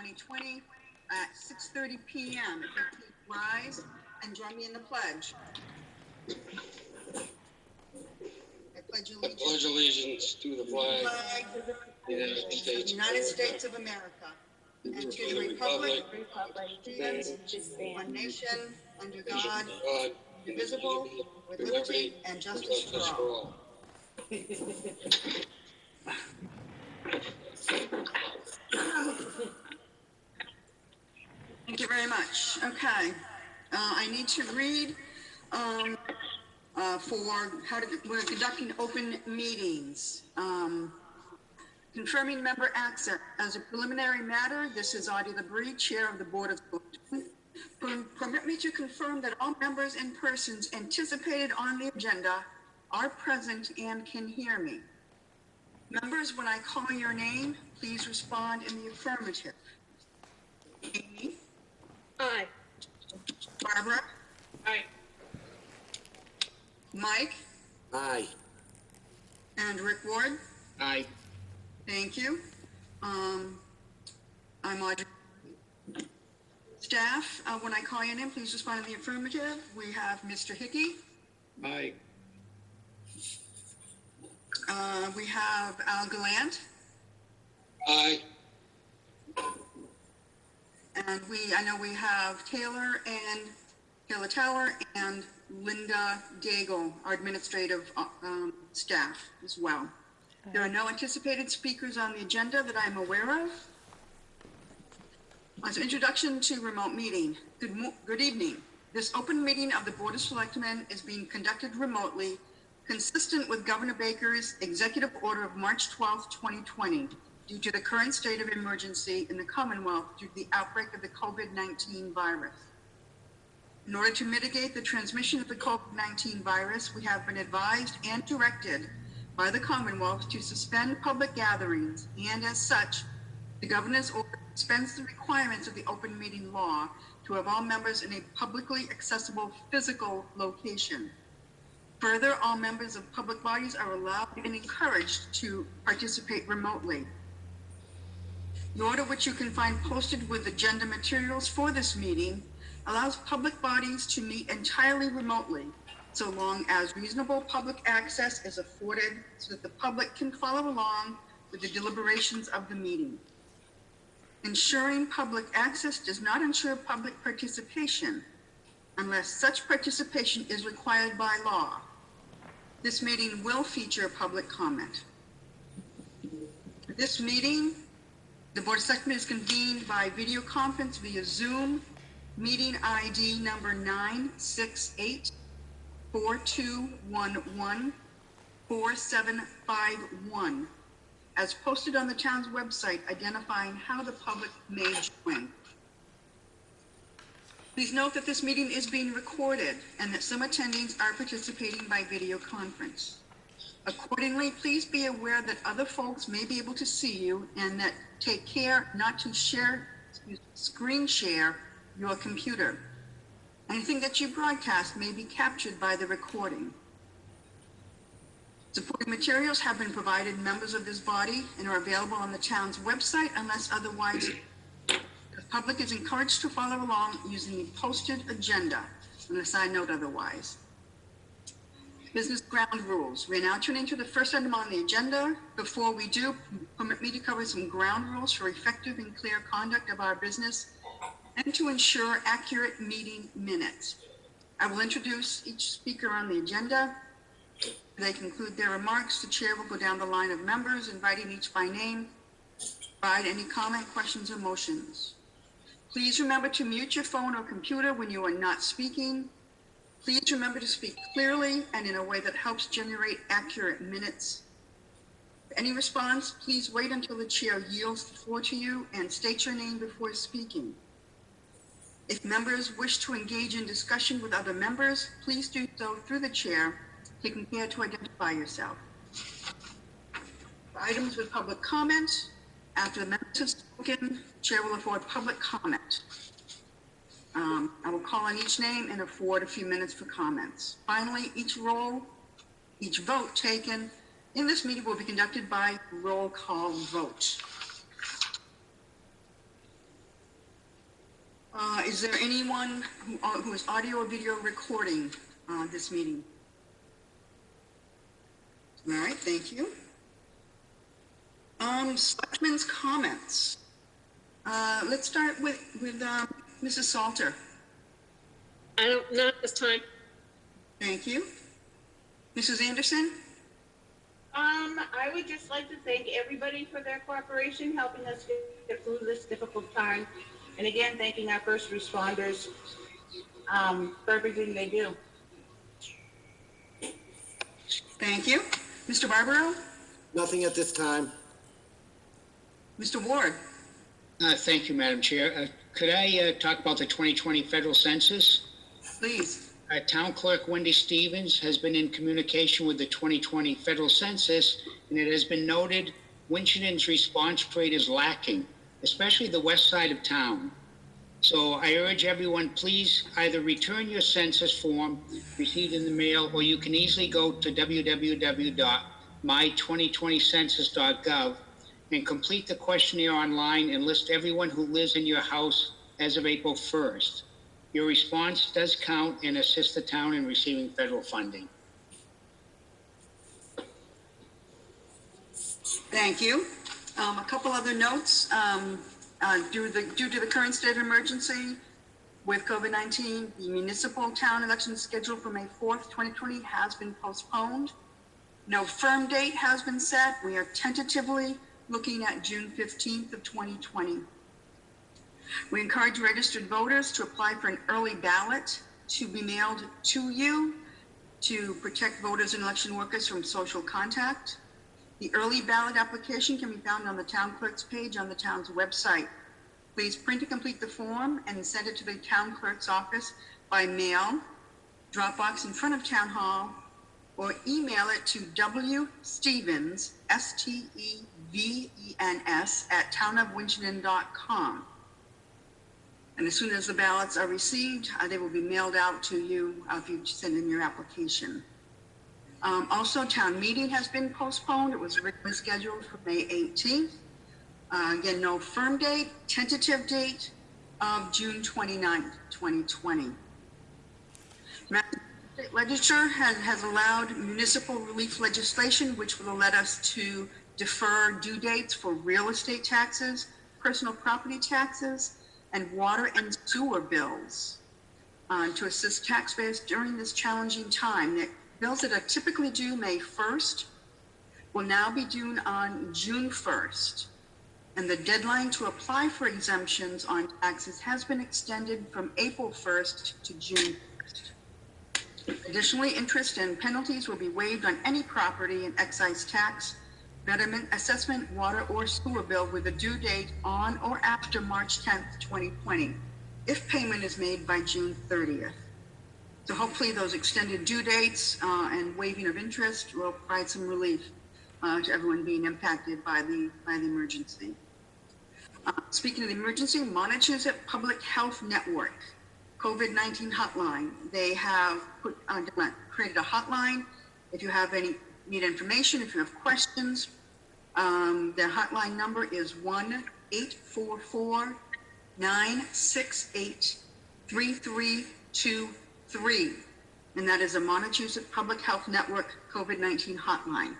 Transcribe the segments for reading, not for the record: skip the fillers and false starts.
2020 at 6:30 p.m. If you please rise and join me in the pledge. I pledge allegiance to the flag of the United States of America and to the republic stands one nation under God, indivisible, with liberty and justice for all. Thank you very much. Okay, I need to read we're conducting open meetings. Confirming member access. As a preliminary matter, this is Audie LeBrie, Chair of the Board of Selectmen. Permit me to confirm that all members and persons anticipated on the agenda are present and can hear me. Members, when I call your name, please respond in the affirmative. Amy? Aye. Barbara? Aye. Mike? Aye. And Rick Ward? Aye. Thank you. I'm Audrey. Staff, when I call your name, please respond in the affirmative. We have Mr. Hickey. Aye. We have Al Gallant. Aye. And I know we have Taylor Tower and Linda Daigle, our administrative staff as well. There are no anticipated speakers on the agenda that I'm aware of. As an introduction to remote meeting, good evening. This open meeting of the Board of Selectmen is being conducted remotely, consistent with Governor Baker's executive order of March 12, 2020, due to the current state of emergency in the Commonwealth due to the outbreak of the COVID-19 virus. In order to mitigate the transmission of the COVID-19 virus, we have been advised and directed by the Commonwealth to suspend public gatherings, and as such, the Governor's order suspends the requirements of the open meeting law to have all members in a publicly accessible physical location. Further, all members of public bodies are allowed and encouraged to participate remotely. The order, which you can find posted with agenda materials for this meeting, allows public bodies to meet entirely remotely, so long as reasonable public access is afforded so that the public can follow along with the deliberations of the meeting. Ensuring public access does not ensure public participation unless such participation is required by law. This meeting will feature public comment. This meeting, the Board of Selectmen is convened by video conference via Zoom, meeting ID number 968-4211-4751, as posted on the town's website, identifying how the public may join. Please note that this meeting is being recorded and that some attendees are participating by video conference. Accordingly, please be aware that other folks may be able to see you, and that take care not to screen share your computer. Anything that you broadcast may be captured by the recording. Supporting materials have been provided members of this body and are available on the town's website unless otherwise. The public is encouraged to follow along using the posted agenda unless I note otherwise. Business ground rules. We are now turning to the first item on the agenda. Before we do, permit me to cover some ground rules for effective and clear conduct of our business and to ensure accurate meeting minutes. I will introduce each speaker on the agenda. They conclude their remarks. The chair will go down the line of members, inviting each by name, provide any comment, questions, or motions. Please remember to mute your phone or computer when you are not speaking. Please remember to speak clearly and in a way that helps generate accurate minutes. For any response, please wait until the chair yields the floor to you and state your name before speaking. If members wish to engage in discussion with other members, please do so through the chair, taking care to identify yourself. For items with public comment, after the members have spoken, the chair will afford public comment. I will call on each name and afford a few minutes for comments. Finally, each vote taken in this meeting will be conducted by roll call vote. Is there anyone who is audio or video recording this meeting? All right, thank you. Selectmen's comments. Let's start with Mrs. Salter. Not at this time. Thank you. Mrs. Anderson? I would just like to thank everybody for their cooperation, helping us get through this difficult time. And again, thanking our first responders for everything they do. Thank you. Mr. Barbaro? Nothing at this time. Mr. Ward? Thank you, Madam Chair. Could I talk about the 2020 Federal Census? Please. Town Clerk Wendy Stevens has been in communication with the 2020 Federal Census, and it has been noted Winchendon's response rate is lacking, especially the west side of town. So I urge everyone, please either return your census form received in the mail, or you can easily go to www.my2020census.gov and complete the questionnaire online and list everyone who lives in your house as of April 1st. Your response does count and assist the town in receiving federal funding. Thank you. A couple other notes. Due to the current state of emergency with COVID-19, the municipal town election scheduled for May 4th, 2020 has been postponed. No firm date has been set. We are tentatively looking at June 15th of 2020. We encourage registered voters to apply for an early ballot to be mailed to you to protect voters and election workers from social contact. The early ballot application can be found on the town clerk's page on the town's website. Please print and complete the form and send it to the town clerk's office by mail, drop box in front of town hall, or email it to wstevens, STEVENS, @townofwinchendon.com. And as soon as the ballots are received, they will be mailed out to you if you send in your application. Also, town meeting has been postponed. It was originally scheduled for May 18th. Again, no firm date, tentative date of June 29th, 2020. State legislature has allowed municipal relief legislation, which will let us to defer due dates for real estate taxes, personal property taxes, and water and sewer bills to assist taxpayers during this challenging time. The bills that are typically due May 1st will now be due on June 1st. And the deadline to apply for exemptions on taxes has been extended from April 1st to June 1st. Additionally, interest and penalties will be waived on any property and excise tax, betterment, assessment, water, or sewer bill with a due date on or after March 10th, 2020, if payment is made by June 30th. So hopefully those extended due dates and waiving of interest will provide some relief to everyone being impacted by the emergency. Speaking of the emergency, Massachusetts Public Health Network, COVID-19 hotline. They have created a hotline. If you have need information, if you have questions, their hotline number is 1-844-968-3323, and that is a Massachusetts Public Health Network COVID-19 hotline.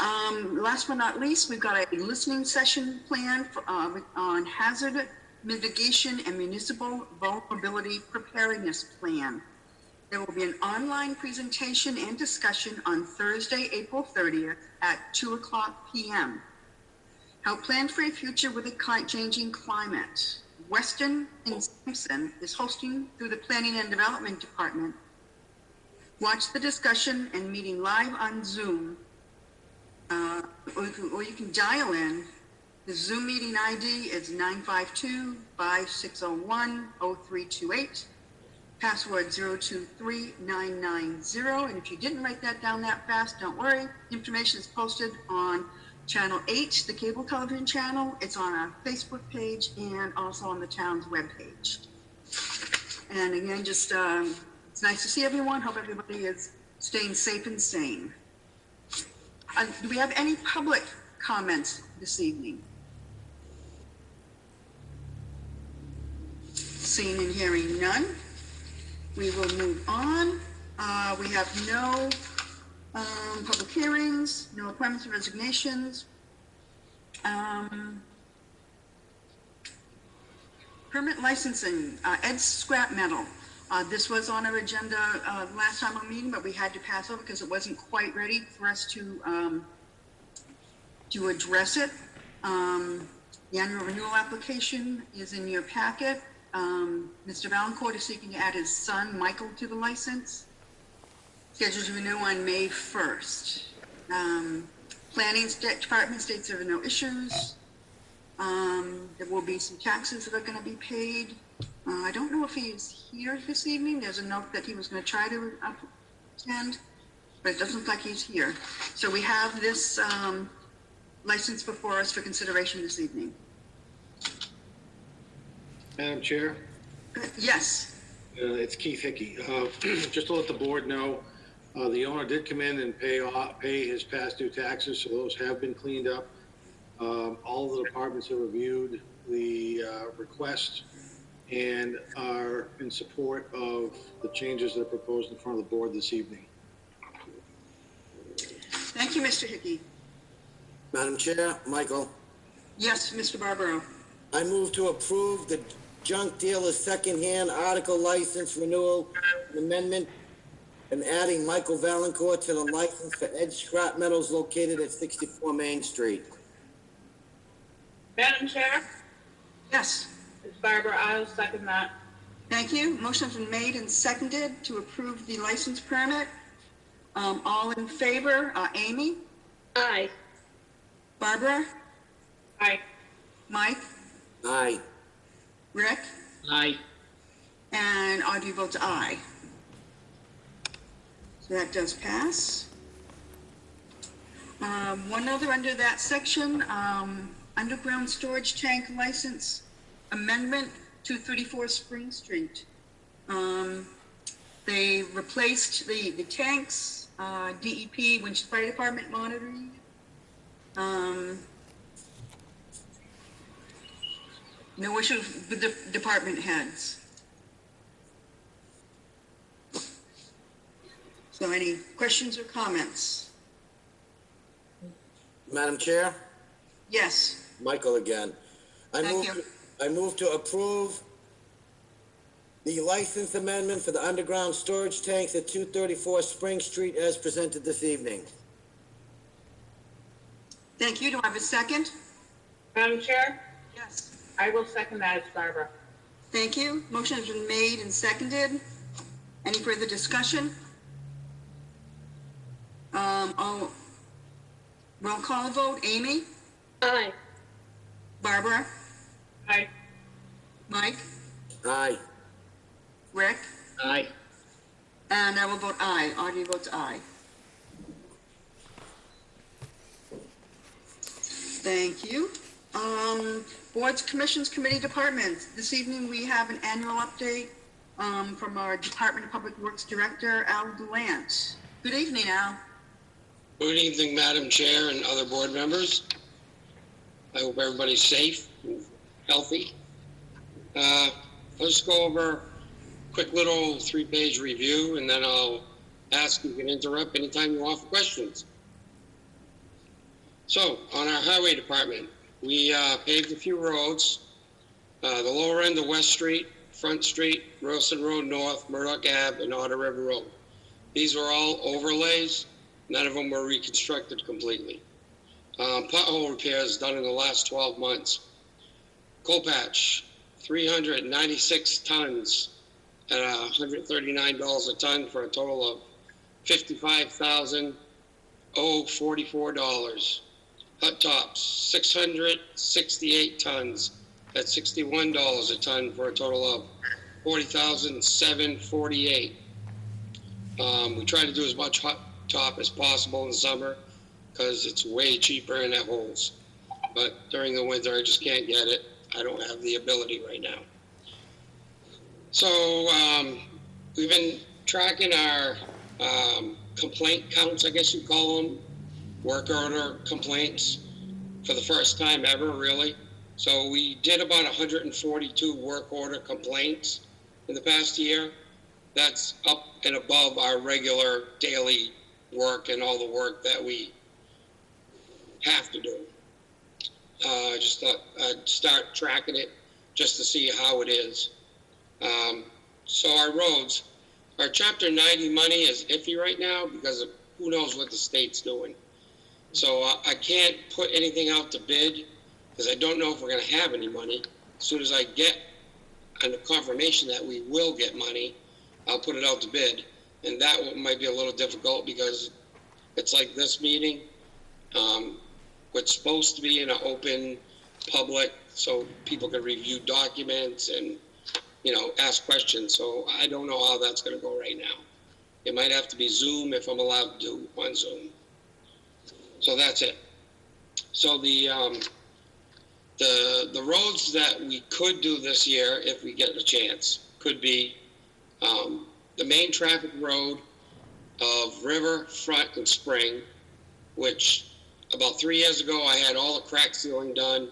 Last but not least, we've got a listening session planned on hazard mitigation and municipal vulnerability preparedness plan. There will be an online presentation and discussion on Thursday, April 30th at 2:00 p.m. How plan for a future with a changing climate. Weston and Simpson is hosting through the Planning and Development Department. Watch the discussion and meeting live on Zoom, or you can dial in. The Zoom meeting ID is 952-5601-0328. Password 023990. And if you didn't write that down that fast, don't worry. Information is posted on Channel 8, the cable television channel. It's on our Facebook page and also on the town's webpage. And again, just it's nice to see everyone. Hope everybody is staying safe and sane. Do we have any public comments this evening? Seeing and hearing none, we will move on. We have no public hearings, no appointments or resignations. Permit licensing, Ed Scrap Metal. This was on our agenda last time on meeting, but we had to pass over because it wasn't quite ready for us to address it. The annual renewal application is in your packet. Mr. Valancourt is seeking to add his son, Michael, to the license. Scheduled to renew on May 1st. Planning department states there are no issues. There will be some taxes that are going to be paid. I don't know if he is here this evening. There's a note that he was going to try to attend, but it doesn't look like he's here. So we have this license before us for consideration this evening. Madam Chair, Yes. it's Keith Hickey. Just to let the board know, the owner did come in and pay his past due taxes, so those have been cleaned up. All of the departments have reviewed the request and are in support of the changes that are proposed in front of the board this evening. Thank you, Mr. Hickey. Madam Chair, Michael, Yes, Mr. Barbaro. I move to approve the junk dealer's secondhand article license renewal amendment and adding Michael Valancourt to the license for Ed Scrap Metals located at 64 Main Street. Madam Chair, Yes. it's Barbara, I'll second that. Thank you. Motion's been made and seconded to approve the license permit. All in favor, Amy, Aye. Barbara, Aye. Mike, Aye. Rick, Aye. and Audrey votes aye. So that does pass. One other under that section, underground storage tank license amendment, 234 Spring Street. They replaced the tanks, DEP, Winchester Fire Department monitoring. No issues with the department heads. So any questions or comments? Madam Chair, Yes. Michael again. Thank you. I move to approve the license amendment for the underground storage tanks at 234 Spring Street as presented this evening. Thank you. Do I have a second? Madam Chair, Yes. I will second that, it's Barbara. Thank you. Motion has been made and seconded. Any further discussion? Roll call vote. Amy, Aye. Barbara, Aye. Mike, Aye. Rick, Aye. and I will vote aye. Audrey votes aye. Thank you. Boards, commissions, committee, departments. This evening we have an annual update from our Department of Public Works Director, Al Delant. Good evening, Al. Good evening, Madam Chair and other board members. I hope everybody's safe and healthy. Let's go over a quick little 3-page review, and then I'll ask you can interrupt anytime you want for questions. So, on our highway department, we paved a few roads. The lower end of West Street, Front Street, Roasted Road North, Murdoch Ave, and Otter River Road. These were all overlays. None of them were reconstructed completely. Pothole repairs done in the last 12 months. Coal patch, 396 tons at $139 a ton for a total of $55,044. Hut tops, 668 tons at $61 a ton for a total of $40,748. We try to do as much hot top as possible in the summer because it's way cheaper and it holds. But during the winter, I just can't get it. I don't have the ability right now. So we've been tracking our complaint counts, I guess you call them, work order complaints for the first time ever, really. So we did about 142 work order complaints in the past year. That's up and above our regular daily work and all the work that we have to do. I just thought I'd start tracking it just to see how it is. So our roads, our Chapter 90 money is iffy right now because of who knows what the state's doing. So I can't put anything out to bid because I don't know if we're going to have any money. As soon as I get a confirmation that we will get money, I'll put it out to bid. And that might be a little difficult because it's like this meeting. It's supposed to be in an open public so people can review documents and, ask questions. So I don't know how that's going to go right now. It might have to be Zoom if I'm allowed to do on Zoom. So that's it. So the roads that we could do this year, if we get a chance, could be the main traffic road of River, Front, and Spring, which about 3 years ago I had all the crack sealing done.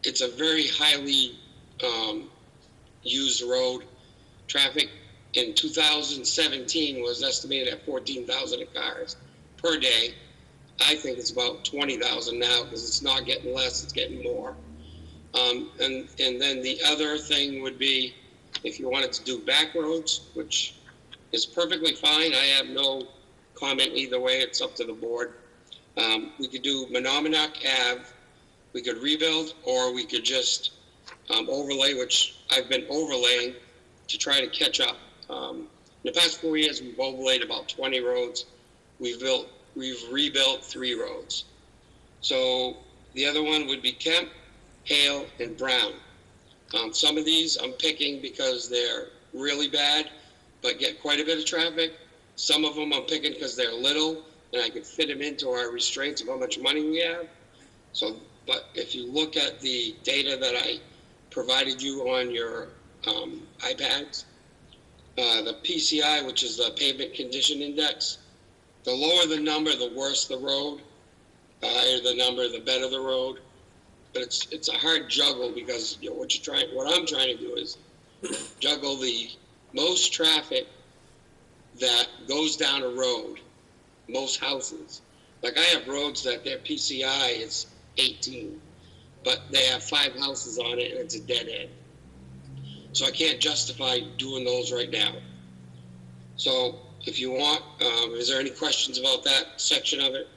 It's a very highly used road. Traffic in 2017 was estimated at 14,000 cars per day. I think it's about 20,000 now because it's not getting less, it's getting more. And then the other thing would be if you wanted to do back roads, which is perfectly fine. I have no comment either way. It's up to the board. We could do Menominee Ave. We could rebuild, or we could just overlay, which I've been overlaying to try to catch up. In the past 4 years, we've overlaid about 20 roads. We've rebuilt 3 roads. So the other one would be Kemp, Hale, and Brown. Some of these I'm picking because they're really bad, but get quite a bit of traffic. Some of them I'm picking because they're little, and I could fit them into our restraints of how much money we have. So, but if you look at the data that I provided you on your iPads, the PCI, which is the Pavement Condition Index, the lower the number, the worse the road. The higher the number, the better the road. But it's a hard juggle because what I'm trying to do is juggle the most traffic that goes down a road, most houses. Like I have roads that their PCI is 18, but they have 5 houses on it and it's a dead end. So I can't justify doing those right now. So if you want, is there any questions about that section of it?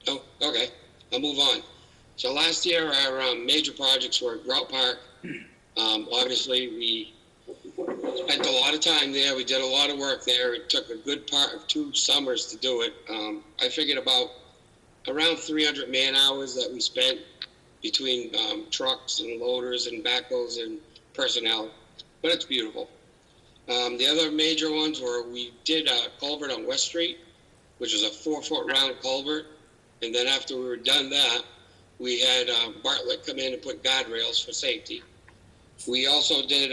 Oh, okay, I'll move on. So last year, our major projects were Grout Park. Obviously, we spent a lot of time there. We did a lot of work there. It took a good part of 2 summers to do it. I figured about around 300 man hours that we spent between trucks and loaders and backhoes and personnel, but it's beautiful. The other major ones were we did a culvert on West Street, which was a 4-foot round culvert. And then after we were done that, we had Bartlett come in and put guardrails for safety. We also did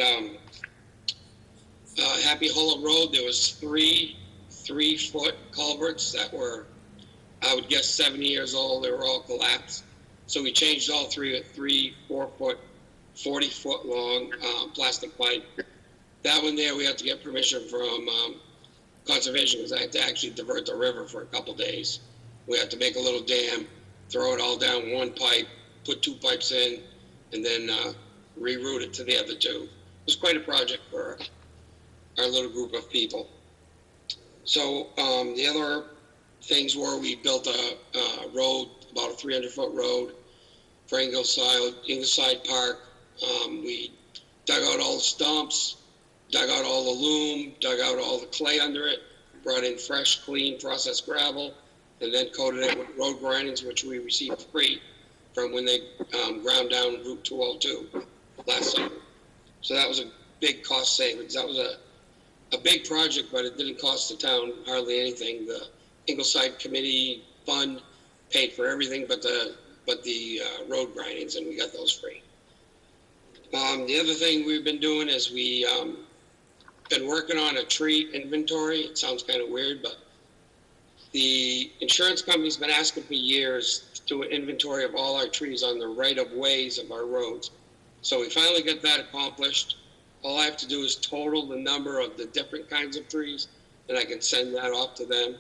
Happy Hollow Road. There was 3 3-foot culverts that were, I would guess, 70 years old. They were all collapsed. So we changed all 3 with 3 4-foot, 40-foot long plastic pipe. That one there, we had to get permission from conservation because I had to actually divert the river for a couple days. We had to make a little dam, throw it all down one pipe, put 2 pipes in, and then reroute it to the other 2. It was quite a project for our little group of people. So the other things were we built a road, about a 300-foot road for Ingleside Park. We dug out all the stumps, dug out all the loam, dug out all the clay under it, brought in fresh, clean, processed gravel, and then coated it with road grindings, which we received free from when they ground down Route 202 last summer. So that was a big cost savings. That was a big project, but it didn't cost the town hardly anything. The Ingleside Committee Fund paid for everything but the road grindings, and we got those free. The other thing we've been doing is we been working on a tree inventory. It sounds kind of weird, but The insurance company's been asking for years to do an inventory of all our trees on the right-of-ways of our roads. So we finally got that accomplished. All I have to do is total the number of the different kinds of trees, and I can send that off to them,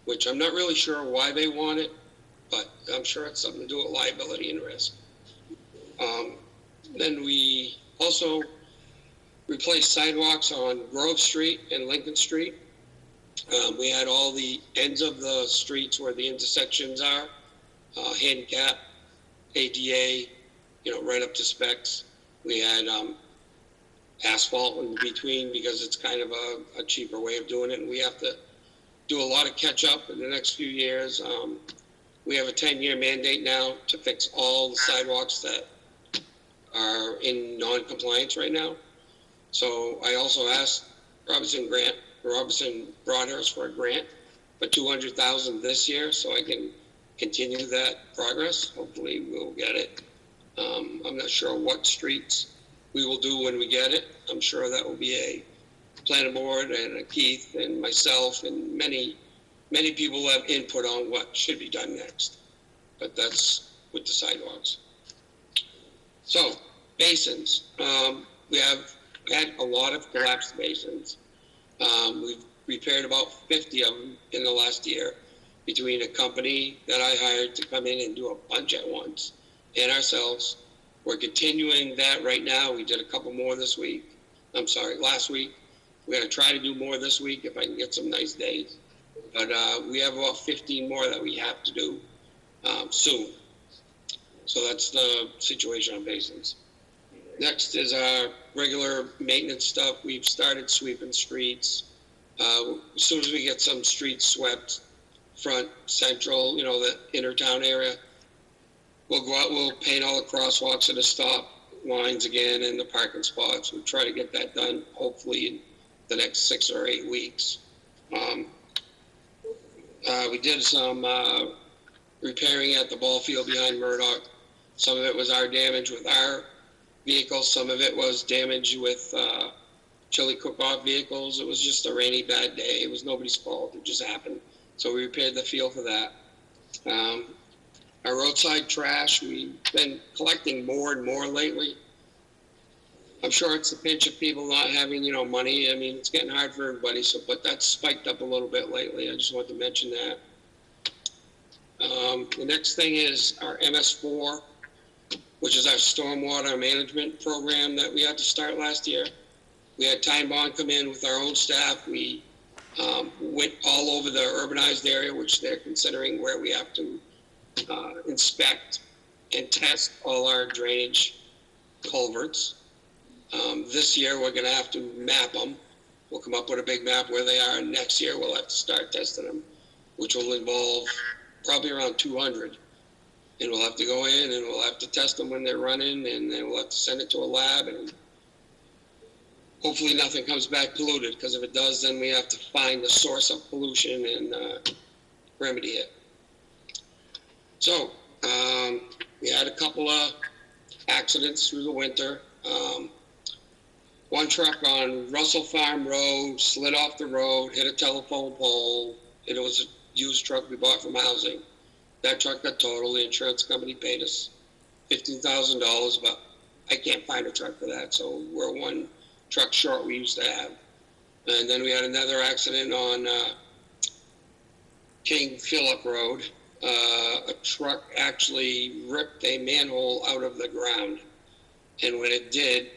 which I'm not really sure why they want it, but I'm sure it's something to do with liability and risk. Then we also replaced sidewalks on Grove Street and Lincoln Street. We had all the ends of the streets where the intersections are, handicap, ADA, right up to specs. We had asphalt in between because it's kind of a cheaper way of doing it, and we have to do a lot of catch up in the next few years. We have a 10-year mandate now to fix all the sidewalks that are in non-compliance right now. So I also asked Robinson Broadhurst for a grant for $200,000 this year, so I can continue that progress. Hopefully we'll get it. I'm not sure what streets we will do when we get it. I'm sure that will be a planning board and a Keith and myself and many people have input on what should be done next. But that's with the sidewalks. So, basins. We have had a lot of collapsed basins. We've repaired about 50 of them in the last year between a company that I hired to come in and do a bunch at once and ourselves. We're continuing that right now. We did a couple more last week. We're going to try to do more this week if I can get some nice days. But we have about 15 more that we have to do soon. So that's the situation on basins. Next is our regular maintenance stuff. We've started sweeping streets. As soon as we get some streets swept, front, central, the inner town area, we'll go out, we'll paint all the crosswalks and the stop lines again and the parking spots. We'll try to get that done hopefully in the next 6 or 8 weeks. We did some repairing at the ball field behind Murdoch. Some of it was our damage with our vehicles. Some of it was damage with chili cook-off vehicles. It was just a rainy, bad day. It was nobody's fault. It just happened. So we repaired the field for that. Our roadside trash, we've been collecting more and more lately. I'm sure it's a pinch of people not having, money. I mean, it's getting hard for everybody. But that's spiked up a little bit lately. I just wanted to mention that. The next thing is our MS4, which is our Stormwater Management program that we had to start last year. We had Time Bond come in with our own staff. We went all over the urbanized area, which they're considering where we have to inspect and test all our drainage culverts. This year, we're going to have to map them. We'll come up with a big map where they are. And next year, we'll have to start testing them, which will involve probably around 200. And we'll have to go in and we'll have to test them when they're running, and then we'll have to send it to a lab, and hopefully nothing comes back polluted, because if it does, then we have to find the source of pollution and remedy it. So, we had a couple of accidents through the winter. One truck on Russell Farm Road slid off the road, hit a telephone pole, and it was a used truck we bought from housing. That truck got totaled. The insurance company paid us $15,000, but I can't find a truck for that, so we're one truck short we used to have. And then we had another accident on King Phillip Road. A truck actually ripped a manhole out of the ground, and when it did,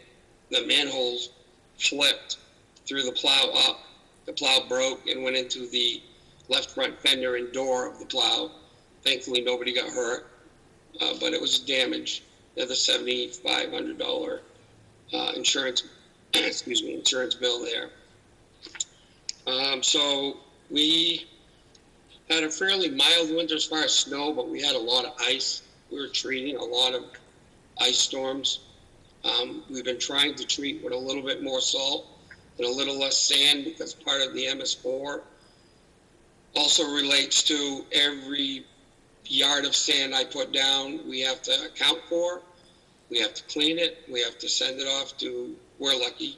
the manhole flipped through the plow up. The plow broke and went into the left front fender and door of the plow. Thankfully, nobody got hurt, but it was damage. There's a $7,500 insurance bill there. So we had a fairly mild winter as far as snow, but we had a lot of ice. We were treating a lot of ice storms. We've been trying to treat with a little bit more salt and a little less sand, because part of the MS4 also relates to every yard of sand I put down, we have to account for. We have to clean it. We have to send it off to, we're lucky,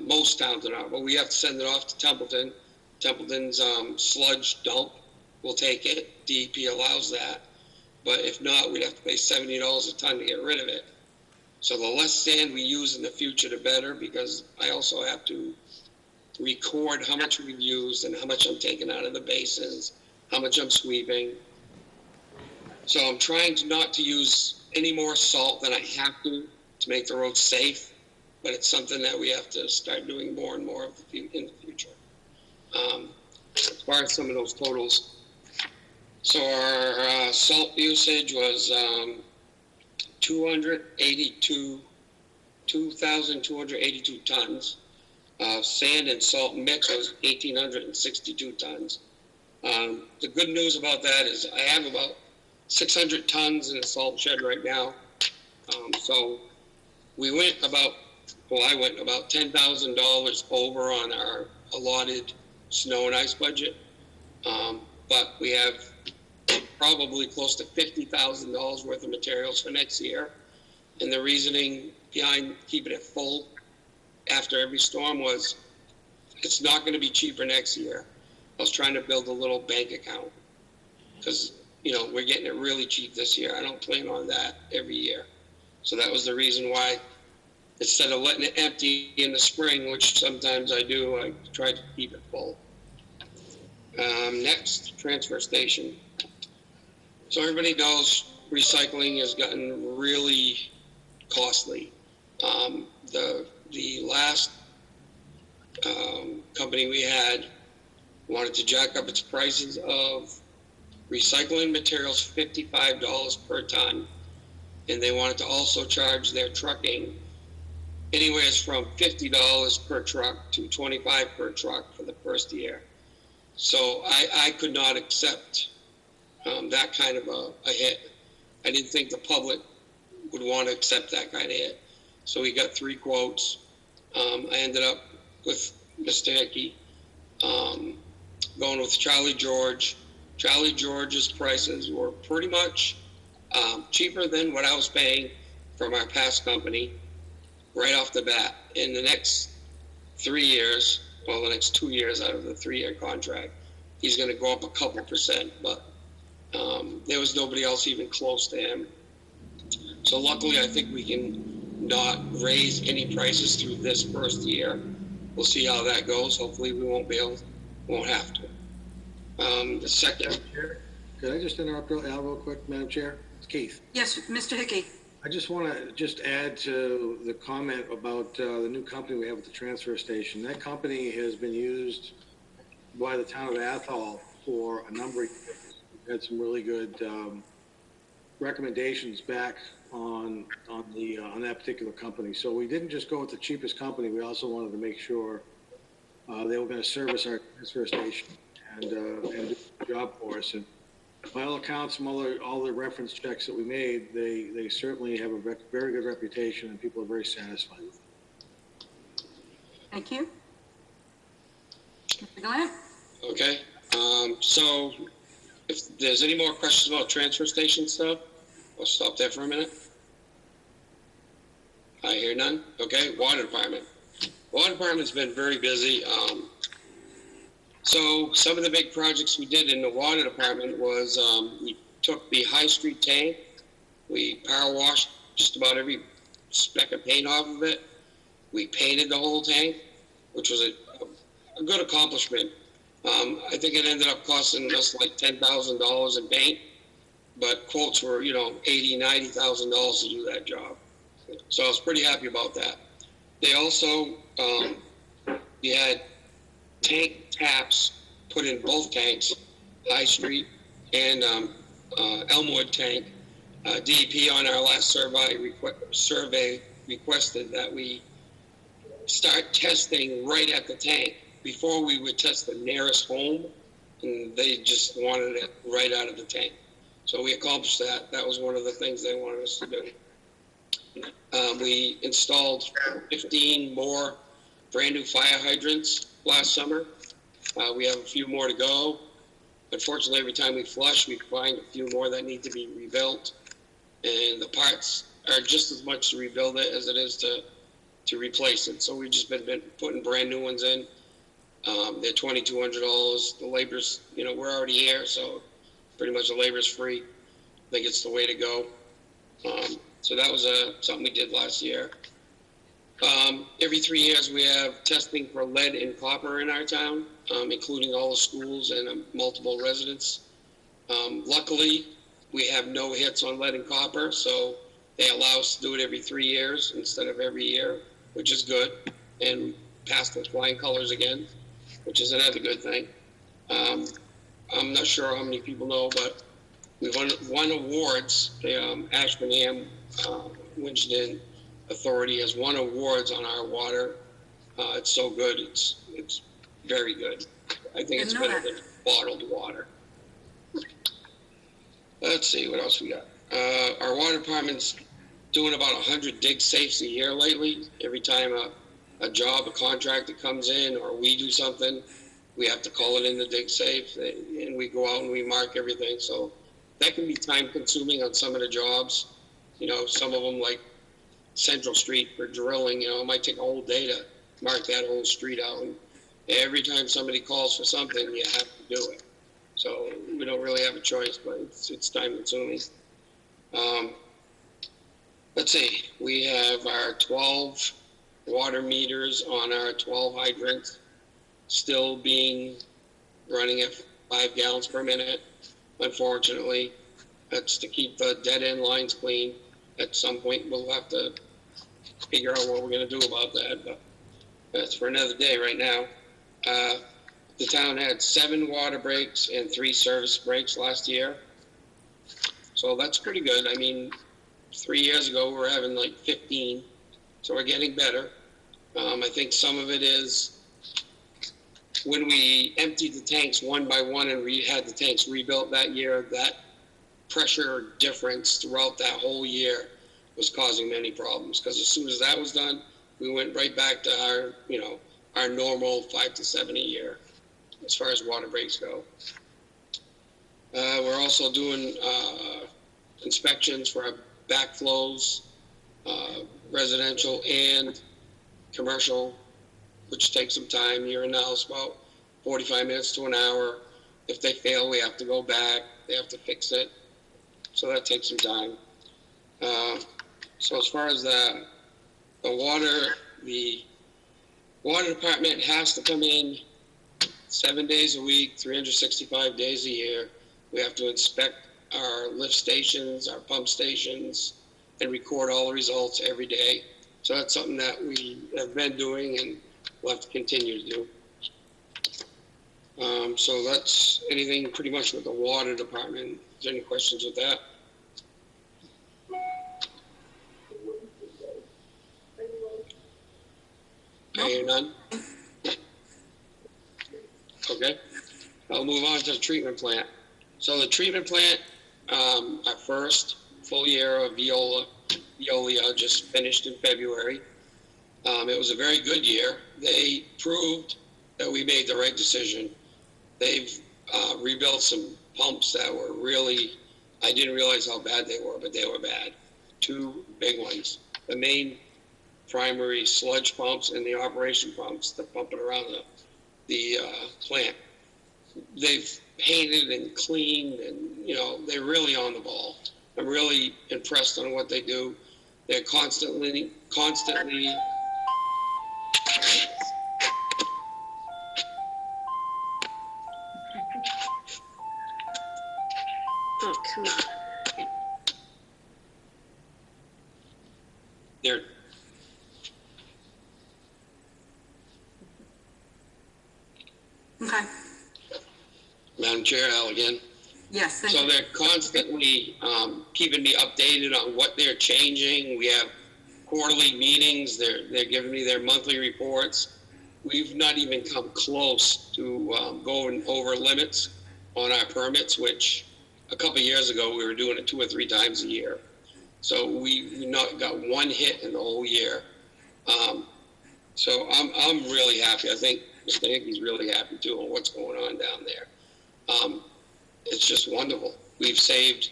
most towns are not, but we have to send it off to Templeton Templeton's sludge dump, we'll take it. DEP allows that. But if not, we'd have to pay $70 a ton to get rid of it. So the less sand we use in the future, the better, because I also have to record how much we've used and how much I'm taking out of the basins, how much I'm sweeping. So I'm trying not to use any more salt than I have to make the roads safe, but it's something that we have to start doing more and more of in the future. As far as some of those totals, so our salt usage was 2,282 tons. Sand and salt mix was 1,862 tons. The good news about that is I have about 600 tons in the salt shed right now. So I went about $10,000 over on our allotted snow and ice budget. But we have probably close to $50,000 worth of materials for next year. And the reasoning behind keeping it full after every storm was it's not going to be cheaper next year. I was trying to build a little bank account because, we're getting it really cheap this year. I don't plan on that every year. So that was the reason why, instead of letting it empty in the spring, which sometimes I do, I try to keep it full. Next, transfer station. So everybody knows recycling has gotten really costly. The last company we had wanted to jack up its prices of recycling materials $55 per ton, and they wanted to also charge their trucking anywhere from $50 per truck to $25 per truck for the first year. So I could not accept that kind of a hit. I didn't think the public would want to accept that kind of hit. So we got 3 quotes. I ended up with Mr. Hickey, going with Charlie George. Charlie George's prices were pretty much cheaper than what I was paying from our past company right off the bat. In the next 3 years, well, the next 2 years out of the 3-year contract, he's going to go up a couple %, but there was nobody else even close to him. So luckily, I think we can not raise any prices through this first year. We'll see how that goes. Hopefully, we won't have to. The second. Could I just interrupt Al real quick, Madam Chair? It's Keith. Yes, Mr. Hickey. I just want to add to the comment about the new company we have at the transfer station. That company has been used by the town of Athol for a number of years. We've had some really good recommendations back on that particular company. So we didn't just go with the cheapest company. We also wanted to make sure they were going to service our transfer station and do a job for us. And by all accounts, from all the reference checks that we made, they certainly have a very good reputation, and people are very satisfied with it. Thank you. Mr. Glenn? Okay. So if there's any more questions about transfer station stuff, we'll stop there for a minute. I hear none. Okay. Water department. Water department's been very busy. So some of the big projects we did in the water department was we took the High Street tank, we power washed just about every speck of paint off of it. We painted the whole tank, which was a good accomplishment. I think it ended up costing us like $10,000 in paint, but quotes were, $80,000, $90,000 to do that job. So I was pretty happy about that. They also, we had tank taps put in both tanks, High Street and Elmwood tank. DEP on our last survey requested that we start testing right at the tank. Before we would test the nearest home, and they just wanted it right out of the tank. So we accomplished that. That was one of the things they wanted us to do. We installed 15 more brand new fire hydrants last summer. We have a few more to go. Unfortunately, every time we flush, we find a few more that need to be rebuilt. And the parts are just as much to rebuild it as it is to replace it. So we've just been putting brand new ones in. They're $2,200. The labor's, we're already here, so pretty much the labor's free. I think it's the way to go. So that was something we did last year. Every 3 years we have testing for lead and copper in our town, including all the schools and multiple residents. Luckily, we have no hits on lead and copper, so they allow us to do it every 3 years instead of every year, which is good. And passed with flying colors again, which is another good thing. I'm not sure how many people know, but we've won awards. The Ashburnham Winchendon Authority has won awards on our water. It's so good. It's very good. I think it's better than bottled water. Let's see what else we got. Our water department's doing about 100 dig safes a year lately. Every time a contractor comes in or we do something, we have to call it in the dig safe, and we go out and we mark everything. So that can be time consuming on some of the jobs. Some of them, like Central Street for drilling, it might take a whole day to mark that whole street out. And every time somebody calls for something, you have to do it. So we don't really have a choice, but it's time consuming. Let's see, we have our 12 water meters on our 12 hydrants still being running at 5 gallons per minute. Unfortunately, that's to keep the dead end lines clean. At some point, we'll have to figure out what we're going to do about that, but that's for another day right now. The town had 7 water breaks and 3 service breaks last year. So that's pretty good. I mean, 3 years ago, we were having like 15. So we're getting better. I think some of it is when we emptied the tanks one by one and we had the tanks rebuilt that year, that pressure difference throughout that whole year was causing many problems. Because as soon as that was done, we went right back to our normal 5 to 7 a year as far as water breaks go. We're also doing inspections for our backflows, residential and commercial, which takes some time. Here and now, it's about 45 minutes to an hour. If they fail, we have to go back. They have to fix it. So that takes some time. So as far as the water department has to come in 7 days a week, 365 days a year. We have to inspect our lift stations, our pump stations, and record all the results every day. So that's something that we have been doing and we'll have to continue to do. So that's anything pretty much with the water department. Is there any questions with that? I hear none. Okay, I'll move on to the treatment plant. So the treatment plant, our first full year of Veolia just finished in February. It was a very good year. They proved that we made the right decision. They've rebuilt some pumps that were really, I didn't realize how bad they were, but they were bad. 2 big ones. The main primary sludge pumps and the operation pumps that pump it around the plant. They've painted and cleaned and, they're really on the ball. I'm really impressed on what they do. They're constantly Oh, come on. they're Okay. Madam Chair, Al again. Yes, thank So you. they're constantly keeping me updated on what they're changing. We have quarterly meetings. They're giving me their monthly reports. We've not even come close to going over limits on our permits, which a couple of years ago we were doing it 2 or 3 times a year. So we not got 1 hit in the whole year. So I'm really happy. I think Mr. Hickey's really happy too on what's going on down there. It's just wonderful. We've saved,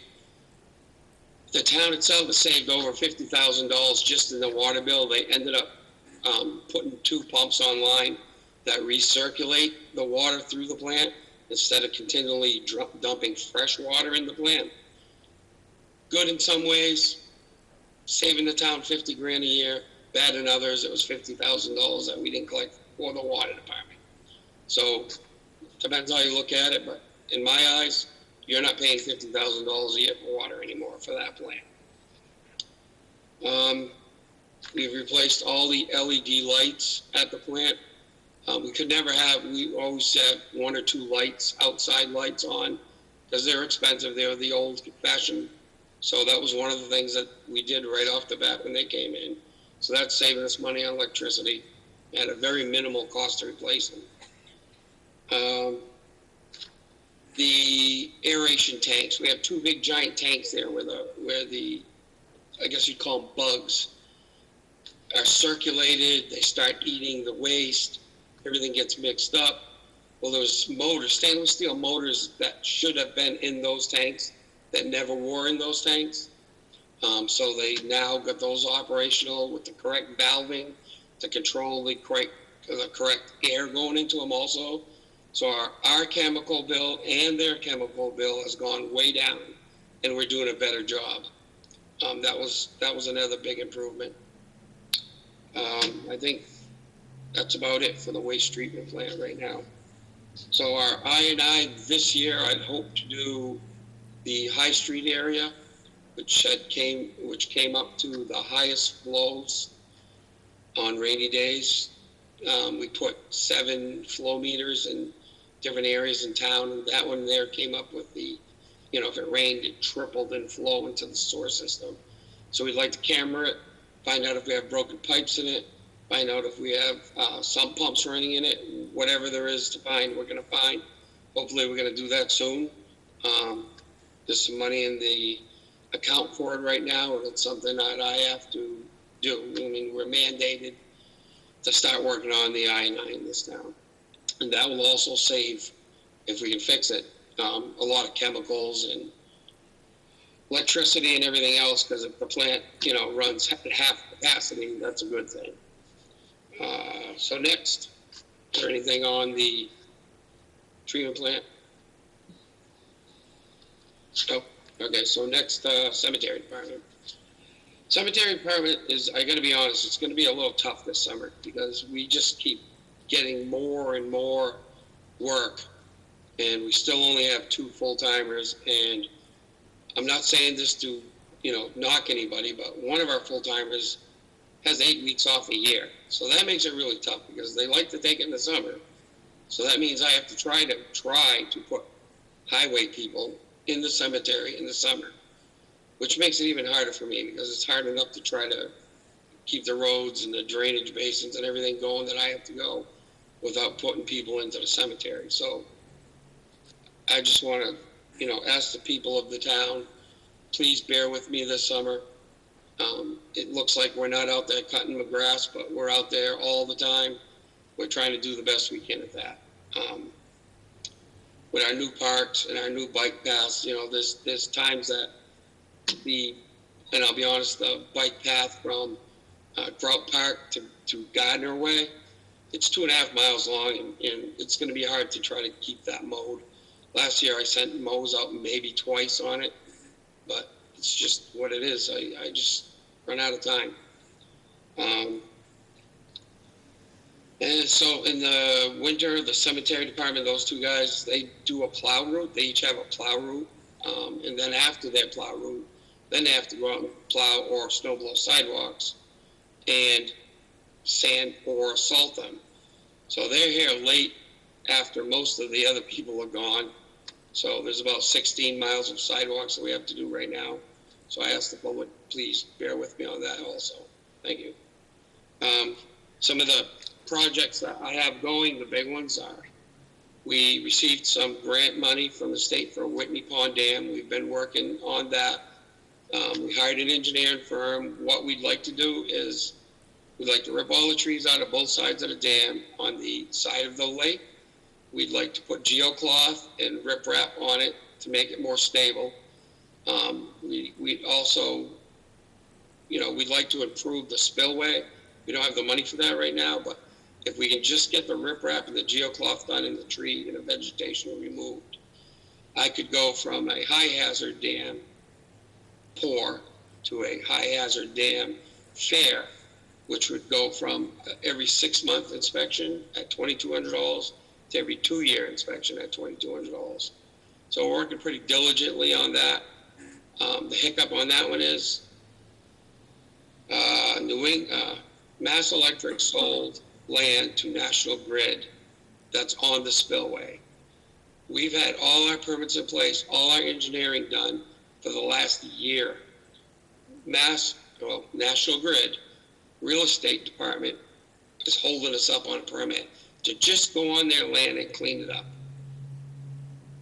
the town itself has saved over $50,000 just in the water bill. They ended up putting 2 pumps online that recirculate the water through the plant instead of continually dumping fresh water in the plant. Good in some ways, saving the town 50 grand a year. Bad in others, it was $50,000 that we didn't collect for the water department. So depends how you look at it, but in my eyes, you're not paying $50,000 a year for water anymore for that plant. We've replaced all the LED lights at the plant. We always have 1 or 2 lights, outside lights on, because they're expensive. They're the old fashioned. So that was one of the things that we did right off the bat when they came in. So that's saving us money on electricity at a very minimal cost to replace them. The aeration tanks, we have 2 big giant tanks there where the I guess you'd call them bugs, are circulated. They start eating the waste. Everything gets mixed up. Well, there's motors, stainless steel motors that should have been in those tanks that never were in those tanks. So they now got those operational with the correct valving to control the correct air going into them also. So our chemical bill and their chemical bill has gone way down, and we're doing a better job. That was another big improvement. I think that's about it for the waste treatment plant right now. So our I&I this year, I'd hope to do the High Street area, which came up to the highest flows on rainy days. We put 7 flow meters in different areas in town, and that one there came up with the, if it rained, it tripled in flow into the sewer system. So we'd like to camera it, find out if we have broken pipes in it, find out if we have sump pumps running in it, whatever there is to find, we're going to find. Hopefully we're going to do that soon. There's some money in the account for it right now, and it's something that I have to do. I mean, we're mandated to start working on the I&I in this town. And that will also save, if we can fix it, a lot of chemicals and electricity and everything else, because if the plant, runs at half capacity, that's a good thing. So next, is there anything on the treatment plant? Oh, okay, so next, cemetery department. Cemetery department is, I gotta be honest, it's gonna be a little tough this summer because we just keep getting more and more work, and we still only have 2 full-timers. And I'm not saying this to, knock anybody, but one of our full-timers has 8 weeks off a year. So that makes it really tough because they like to take it in the summer. So that means I have to try to put highway people in the cemetery in the summer, which makes it even harder for me because it's hard enough to try to keep the roads and the drainage basins and everything going that I have to go without putting people into the cemetery. So I just want to, ask the people of the town, please bear with me this summer. It looks like we're not out there cutting the grass, but we're out there all the time. We're trying to do the best we can at that. With our new parks and our new bike paths, there's times that and I'll be honest, the bike path from Grout Park to Gardner Way, it's 2.5 miles long, and it's going to be hard to try to keep that mowed. Last year I sent mows out maybe twice on it, but it's just what it is. I just run out of time. And so in the winter, the cemetery department, those 2 guys, they do a plow route. They each have a plow route. And then after their plow route, then they have to go out and plow or snow blow sidewalks and sand or salt them. So they're here late after most of the other people are gone. So there's about 16 miles of sidewalks that we have to do right now. So I ask the public, please bear with me on that also. Thank you. Some of the projects that I have going, the big ones are, we received some grant money from the state for Whitney Pond Dam. We've been working on that. We hired an engineering firm. What we'd like to do is we'd like to rip all the trees out of both sides of the dam on the side of the lake. We'd like to put geocloth and riprap on it to make it more stable. We'd also, we'd like to improve the spillway. We don't have the money for that right now, but If we can just get the riprap and the geocloth done and the tree and the vegetation removed, I could go from a high hazard dam pour to a high hazard dam fair, which would go from every 6-month inspection at $2,200 to every 2-year inspection at $2,200. So we're working pretty diligently on that. The hiccup on that one is Mass Electric sold land to National Grid that's on the spillway. We've had all our permits in place, all our engineering done for the last year. National Grid Real Estate Department is holding us up on a permit to just go on their land and clean it up.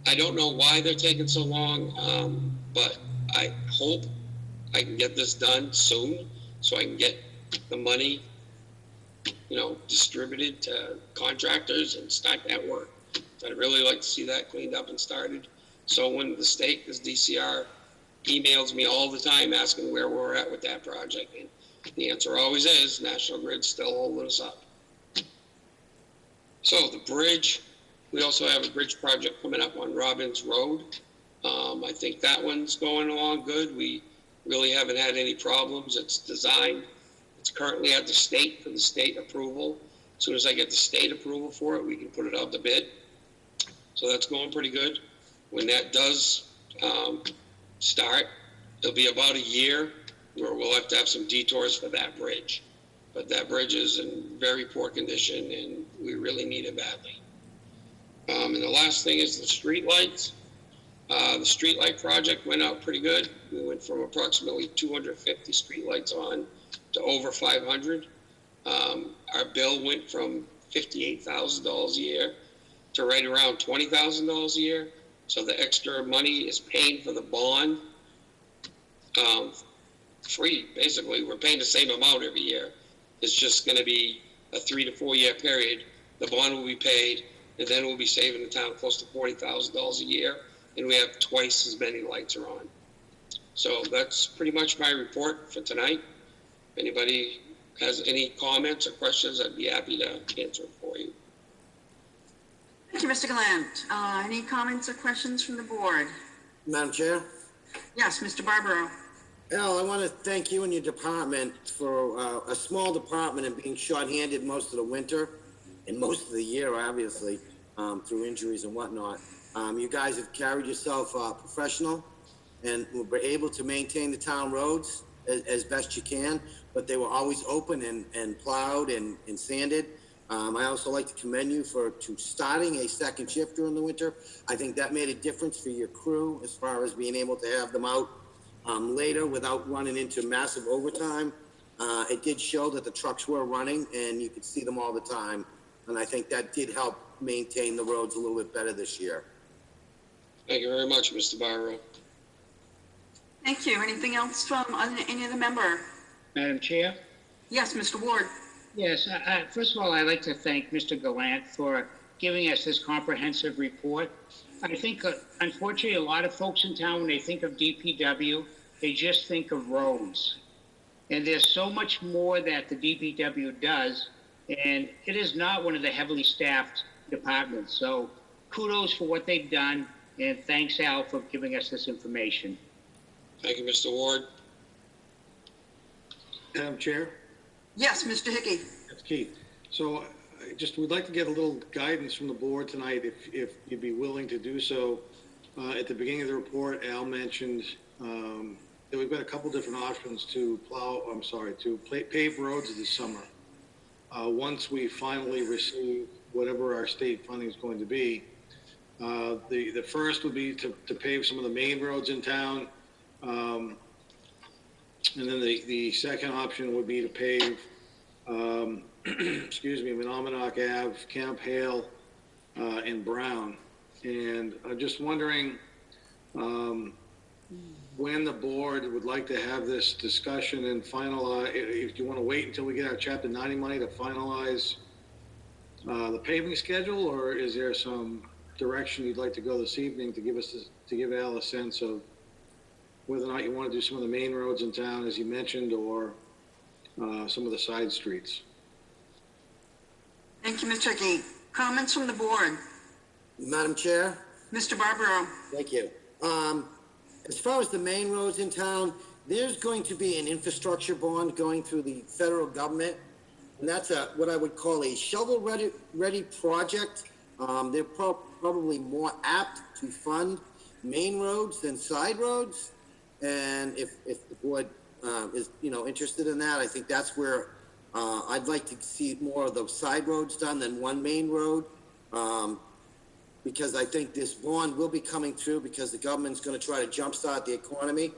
I don't know why they're taking so long, but I hope I can get this done soon so I can get the money, distributed to contractors and start that work. I'd really like to see that cleaned up and started. So when the state, this DCR, emails me all the time asking where we're at with that project, and the answer always is National Grid's still holding us up. So the bridge, we also have a bridge project coming up on Robbins Road. I think that one's going along good. We really haven't had any problems. It's designed. It's currently at the state for the state approval. As soon as I get the state approval for it, we can put it out to bid. So that's going pretty good. When that does start, it'll be about a year where we'll have to have some detours for that bridge. But that bridge is in very poor condition and we really need it badly. And the last thing is the street lights. The street light project went out pretty good. We went from approximately 250 street lights on to over 500. Our bill went from $58,000 a year to right around $20,000 a year. So the extra money is paying for the bond free. Basically, we're paying the same amount every year. It's just going to be a 3 to 4 year period. The bond will be paid, and then we'll be saving the town close to $40,000 a year, and we have twice as many lights are on. So that's pretty much my report for tonight. If anybody has any comments or questions, I'd be happy to answer it for you. Thank you, Mr. Gallant. Any comments or questions from the board? Madam Chair? Yes, Mr. Barbaro. Al, I want to thank you and your department for a small department and being short-handed most of the winter and most of the year, obviously, through injuries and whatnot. You guys have carried yourself professional and were able to maintain the town roads as best you can, but they were always open and plowed and sanded. I also like to commend you for starting a second shift during the winter. I think that made a difference for your crew as far as being able to have them out later without running into massive overtime. It did show that the trucks were running and you could see them all the time. And I think that did help maintain the roads a little bit better this year. Thank you very much, Mr. Barrow. Thank you. Anything else from any other member? Madam Chair? Yes, Mr. Ward. Yes, first of all, I'd like to thank Mr. Gallant for giving us this comprehensive report. I think, unfortunately, a lot of folks in town, when they think of DPW, they just think of roads. And there's so much more that the DPW does, and it is not one of the heavily staffed departments. So kudos for what they've done, and thanks, Al, for giving us this information. Thank you, Mr. Ward. Madam Chair? Yes, Mr. Hickey. That's Keith. So would like to get a little guidance from the board tonight, if you'd be willing to do so. At the beginning of the report, Al mentioned that we've got a couple different options to pave roads this summer. Once we finally receive whatever our state funding is going to be, the first would be to pave some of the main roads in town. And then the second option would be to pave, Menominee Ave, Camp Hale, and Brown. And I'm just wondering when the board would like to have this discussion and finalize, if you want to wait until we get our Chapter 90 money to finalize the paving schedule, or is there some direction you'd like to go this evening to give Al a sense of whether or not you want to do some of the main roads in town, as you mentioned, or some of the side streets? Thank you, Mr. Hickey. Comments from the board? Madam Chair? Mr. Barbaro? Thank you. As far as the main roads in town, there's going to be an infrastructure bond going through the federal government. And that's what I would call a shovel-ready project. They're probably more apt to fund main roads than side roads. And if the board is, interested in that, I think that's where I'd like to see more of those side roads done than one main road. Because I think this bond will be coming through because the government's going to try to jumpstart the economy.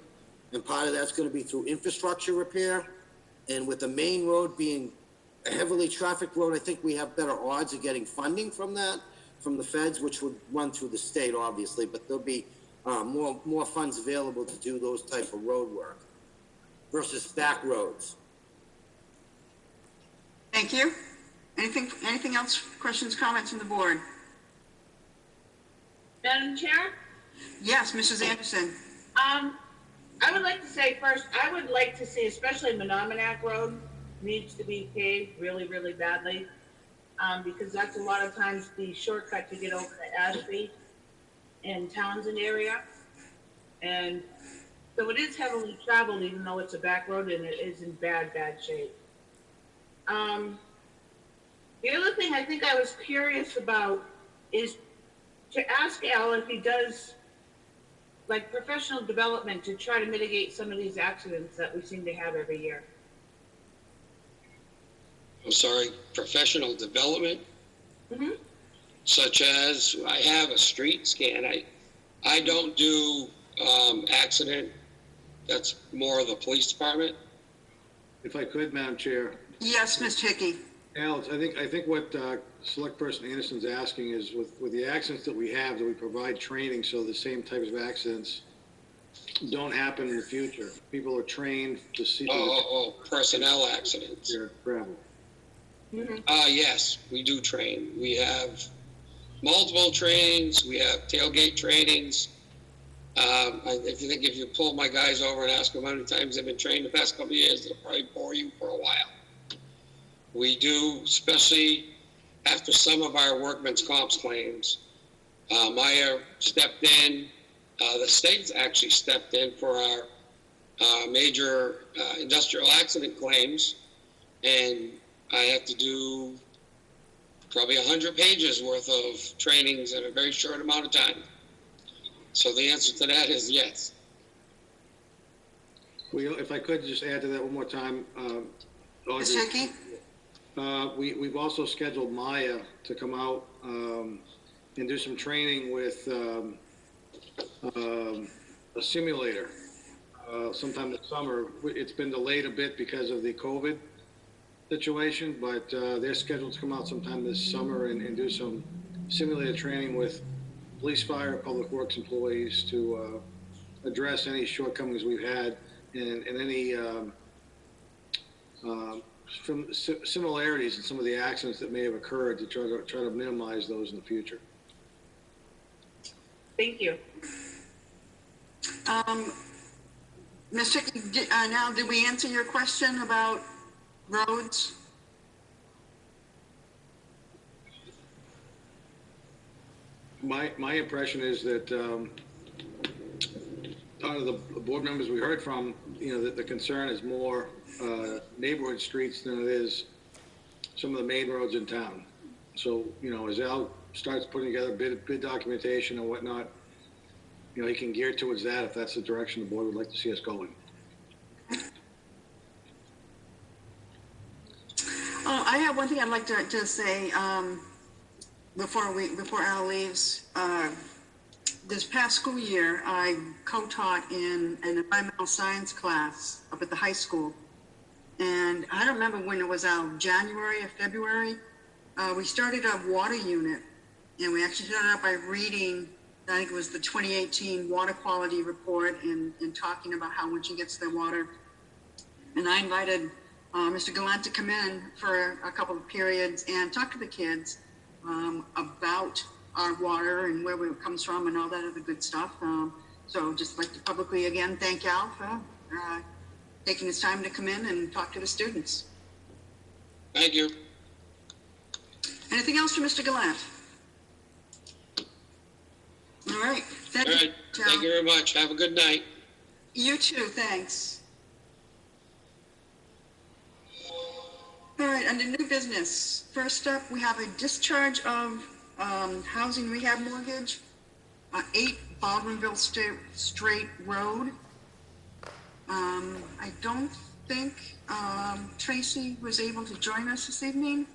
And part of that's going to be through infrastructure repair. And with the main road being a heavily trafficked road, I think we have better odds of getting funding from that, from the feds, which would run through the state, obviously. But there'll be more funds available to do those type of road work versus back roads. Thank you. Anything else? Questions, comments from the board? Madam Chair? Yes, Mrs. Anderson. I would like to say first, I would like to see, especially Menominee Road, needs to be paved really, really badly. Because that's a lot of times the shortcut to get over to Ashby and Townsend area. And so it is heavily traveled, even though it's a back road and it is in bad shape. The other thing I think I was curious about is to ask Al if he does like professional development to try to mitigate some of these accidents that we seem to have every year. I'm sorry, professional development? Mm-hmm. Such as, I have a street scan. I don't do accident. That's more of the police department. If I could, Madam Chair. Yes, Mr. Hickey. Alex, I think what Select Person Anderson's asking is with the accidents that we have, do we provide training so the same types of accidents don't happen in the future? People are trained to see. Personnel accidents. Their travel. Mm-hmm. Yes, we do train. We have multiple trainings. We have tailgate trainings. If you pull my guys over and ask them how many times they've been trained the past couple of years, they'll probably bore you for a while. We do, especially after some of our workman's comps claims. Maya stepped in. The state's actually stepped in for our major industrial accident claims, and I have to do probably 100 pages worth of trainings in a very short amount of time. So the answer to that is yes. If I could just add to that one more time, Audrey, Mr. Hickey? we've also scheduled Maya to come out and do some training with a simulator sometime this summer. It's been delayed a bit because of the COVID situation, but they're scheduled to come out sometime this summer and do some simulator training with police, fire, public works employees to address any shortcomings we've had and any from similarities in some of the accidents that may have occurred to try to minimize those in the future. Thank you. Mr. Hickey, now did we answer your question about roads? My impression is that out of the board members we heard from, that the concern is more neighborhood streets than it is some of the main roads in town. So, as Al starts putting together bid documentation and whatnot, he can gear towards that if that's the direction the board would like to see us going. I have one thing I'd like to just say before Al leaves. This past school year, I co-taught in an environmental science class up at the high school. And I don't remember when it was out, January or February. We started a water unit, and we actually started out by reading, I think it was the 2018 water quality report and talking about how Winchton gets their water. And I invited Mr. Gallant to come in for a couple of periods and talk to the kids about our water and where it comes from and all that other good stuff. So just like to publicly again thank Al for taking his time to come in and talk to the students. Thank you. Anything else for Mr. Gallant? All right. All right, thank you very much. Have a good night. You too, thanks. All right, under new business, first up, we have a discharge of housing rehab mortgage, 8 Baldwinville Straight Road. I don't think Tracy was able to join us this evening.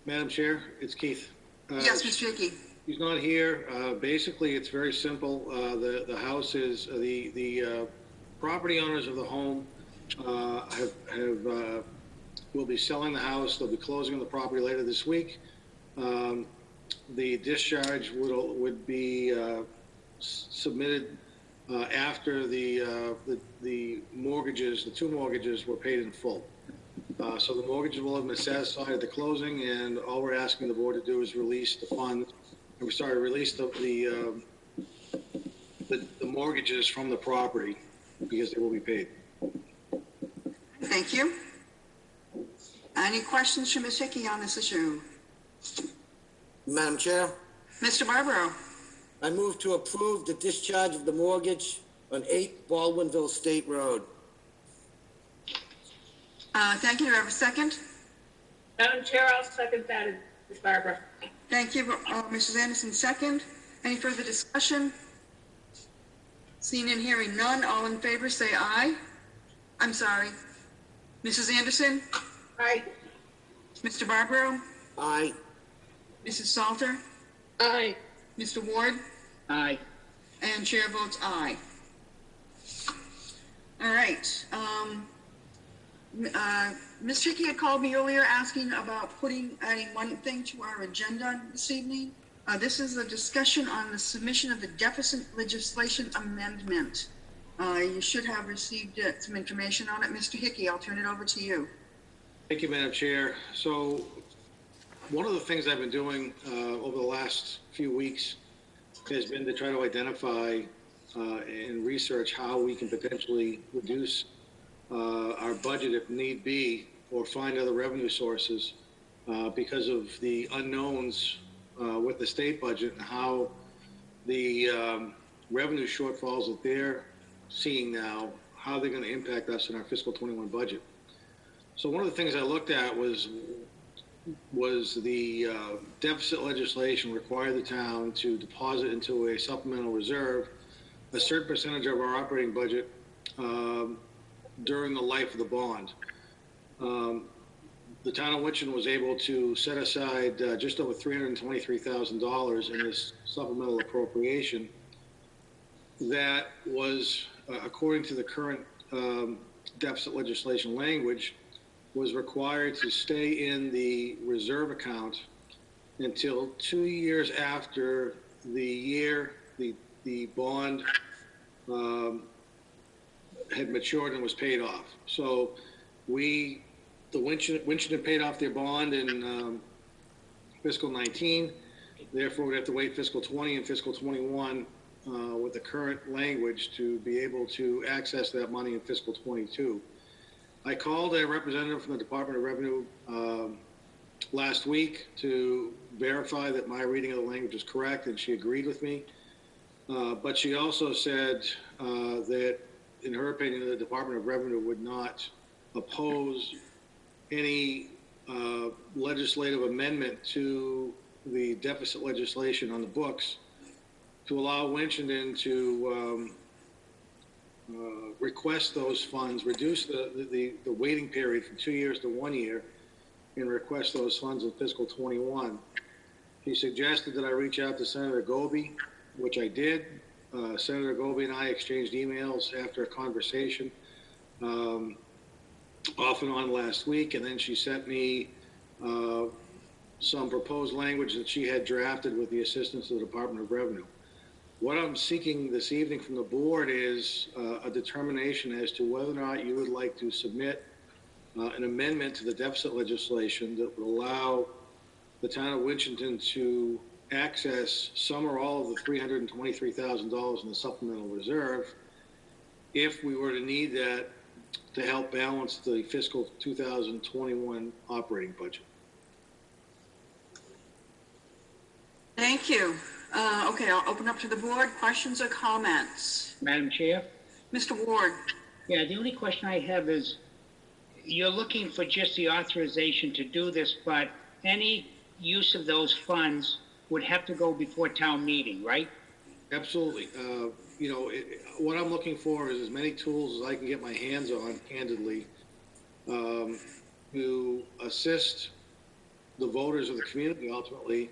Madam Chair, it's Keith. Yes, Mr. Hickey. He's not here. Basically, it's very simple. The house is, the property owners of the home will be selling the house. They'll be closing on the property later this week. The discharge would be submitted after the mortgages, the 2 mortgages were paid in full. So the mortgages will have been satisfied at the closing, and all we're asking the board to do is release the funds. And we started to release the mortgages from the property because they will be paid. Thank you. Any questions for Ms. Hickey on this issue? Madam Chair, Mr. Barbaro? I move to approve the discharge of the mortgage on 8 Baldwinville State Road. Thank you. Do I have a second? Madam Chair, I'll second that, Ms. Barbara. Thank you, Mrs. Anderson, second. Any further discussion? Seeing and hearing none, all in favor say aye. I'm sorry. Mrs. Anderson? Aye. Mr. Barbaro? Aye. Mrs. Salter? Aye. Mr. Ward? Aye. And chair votes aye. All right. Ms. Hickey had called me earlier asking about adding one thing to our agenda this evening. This is a discussion on the submission of the deficit legislation amendment. You should have received some information on it. Mr. Hickey, I'll turn it over to you. Thank you, Madam Chair. So one of the things I've been doing over the last few weeks has been to try to identify and research how we can potentially reduce our budget if need be, or find other revenue sources because of the unknowns with the state budget and how the revenue shortfalls that they're seeing now, how they're going to impact us in our fiscal 21 budget. So one of the things I looked at was the deficit legislation required the town to deposit into a supplemental reserve a certain percentage of our operating budget during the life of the bond. The town of Winchton was able to set aside just over $323,000 in this supplemental appropriation that was, according to the current deficit legislation language, was required to stay in the reserve account until 2 years after the bond had matured and was paid off. So Winchton paid off their bond in fiscal 19. Therefore, we have to wait fiscal 20 and fiscal 21 with the current language to be able to access that money in fiscal 22. I called a representative from the Department of Revenue last week to verify that my reading of the language is correct, and she agreed with me. But she also said that, in her opinion, the Department of Revenue would not oppose any legislative amendment to the deficit legislation on the books to allow Winchendon to request those funds, reduce the waiting period from 2 years to 1 year, and request those funds in fiscal 21. He suggested that I reach out to Senator Goby, which I did. Senator Goby and I exchanged emails after a conversation off and on last week, and then she sent me some proposed language that she had drafted with the assistance of the Department of Revenue. What I'm seeking this evening from the board is a determination as to whether or not you would like to submit an amendment to the deficit legislation that would allow the town of Winchendon to access some or all of the $323,000 in the supplemental reserve if we were to need that to help balance the fiscal 2021 operating budget. Thank you. Okay, I'll open up to the board. Questions or comments? Madam Chair? Mr. Ward? Yeah, the only question I have is, you're looking for just the authorization to do this, but any use of those funds would have to go before town meeting, right? Absolutely. What I'm looking for is as many tools as I can get my hands on, candidly, to assist the voters of the community ultimately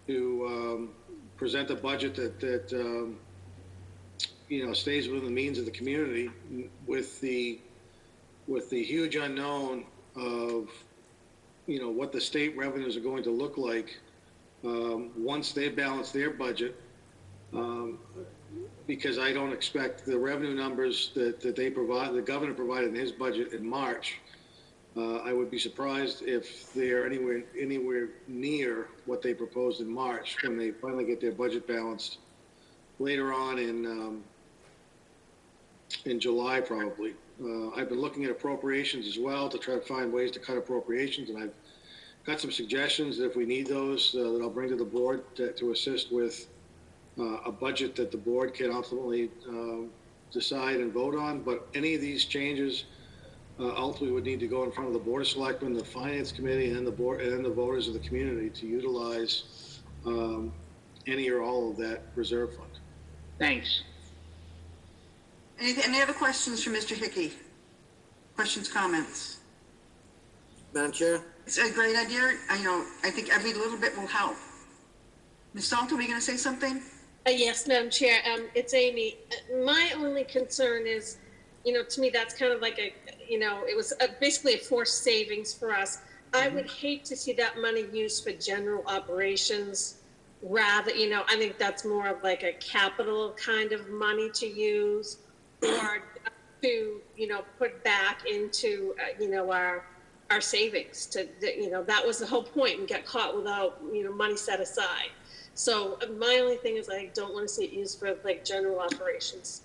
to present a budget that stays within the means of the community with the huge unknown of, what the state revenues are going to look like once they balance their budget. Because I don't expect the revenue numbers that they provide, the governor provided in his budget in March. I would be surprised if they're anywhere near what they proposed in March when they finally get their budget balanced later on in July, probably. I've been looking at appropriations as well to try to find ways to cut appropriations, and I've got some suggestions that if we need those, that I'll bring to the board to assist with a budget that the board can ultimately decide and vote on. But any of these changes ultimately would need to go in front of the Board of Selectmen, the Finance Committee, and then the board, and then the voters of the community to utilize any or all of that reserve fund. Thanks. Any other questions for Mr. Hickey? Questions, comments? Madam Chair? It's a great idea. I think every little bit will help. Ms. Salter, were you going to say something? Yes, Madam Chair. It's Amy. My only concern is, to me, that's kind of like it was basically a forced savings for us. I would hate to see that money used for general operations. Rather, I think that's more of like a capital kind of money to use, or to, put back into, our savings. That was the whole point, and get caught without, money set aside. So my only thing is I don't want to see it used for like general operations.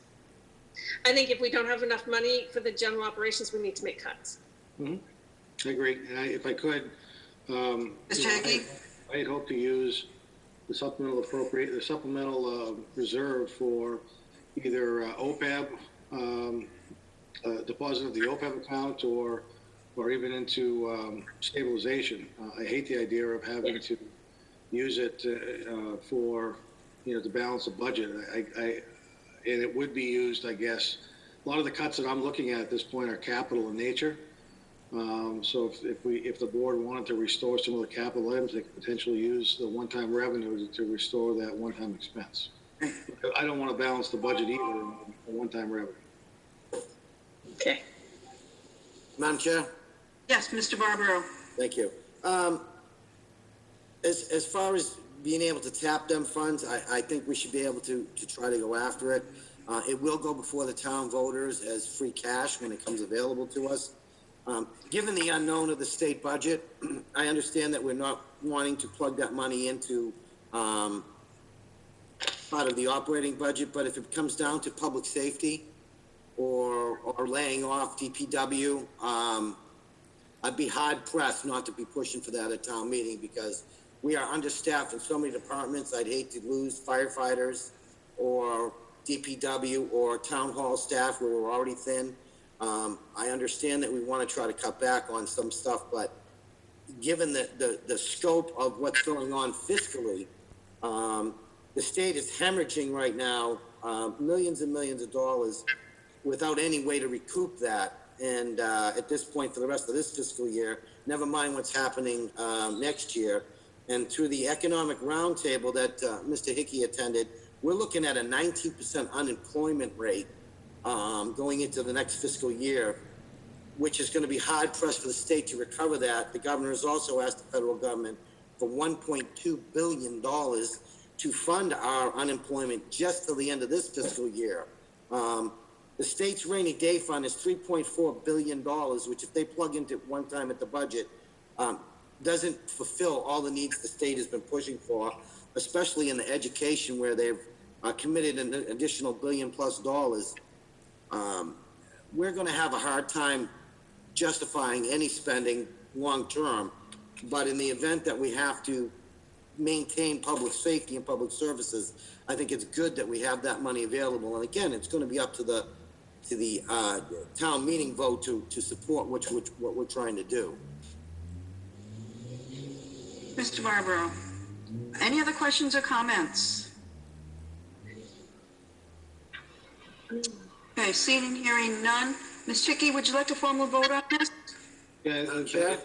I think if we don't have enough money for the general operations, we need to make cuts. Mm-hmm. I agree. And if I could, Mr. Hickey? I had hoped to use the supplemental reserve for either OPEB, deposit of the OPEB account, or even into stabilization. I hate the idea of having to use it for, to balance the budget. And it would be used, I guess. A lot of the cuts that I'm looking at this point are capital in nature. So if the board wanted to restore some of the capital items, they could potentially use the one-time revenue to restore that one-time expense. I don't want to balance the budget either on one-time revenue. Okay. Madam Chair? Yes, Mr. Barbaro. Thank you. As far as being able to tap them funds, I think we should be able to try to go after it. It will go before the town voters as free cash when it comes available to us. Given the unknown of the state budget, I understand that we're not wanting to plug that money into part of the operating budget, but if it comes down to public safety or laying off DPW, I'd be hard pressed not to be pushing for that at town meeting, because we are understaffed in so many departments. I'd hate to lose firefighters or DPW or town hall staff where we're already thin. I understand that we want to try to cut back on some stuff, but given the scope of what's going on fiscally, the state is hemorrhaging right now millions and millions of dollars without any way to recoup that. And at this point, for the rest of this fiscal year, never mind what's happening next year. And through the economic roundtable that Mr. Hickey attended, we're looking at a 19% unemployment rate going into the next fiscal year, which is going to be hard pressed for the state to recover that. The governor has also asked the federal government for $1.2 billion to fund our unemployment just till the end of this fiscal year. The state's rainy day fund is $3.4 billion, which if they plug into one time at the budget, doesn't fulfill all the needs the state has been pushing for, especially in the education where they've committed an additional $1 billion+. We're going to have a hard time justifying any spending long term, but in the event that we have to maintain public safety and public services, I think it's good that we have that money available. And again, it's going to be up to the town meeting vote to support what we're trying to do. Mr. Barbaro, any other questions or comments? Okay, seeing and hearing none. Ms. Hickey, would you like a formal vote on this? Yeah, Chair?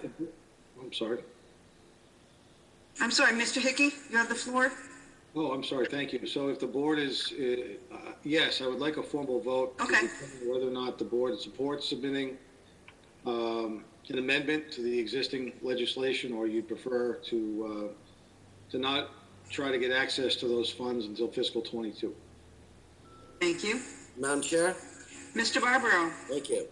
I'm sorry. I'm sorry, Mr. Hickey, you have the floor. Oh, I'm sorry, thank you. So if the board is, yes, I would like a formal vote. to Okay. determine whether or not the board supports submitting an amendment to the existing legislation, or you'd prefer to not try to get access to those funds until fiscal 22. Thank you. Madam Chair? Mr. Barbaro, Thank you.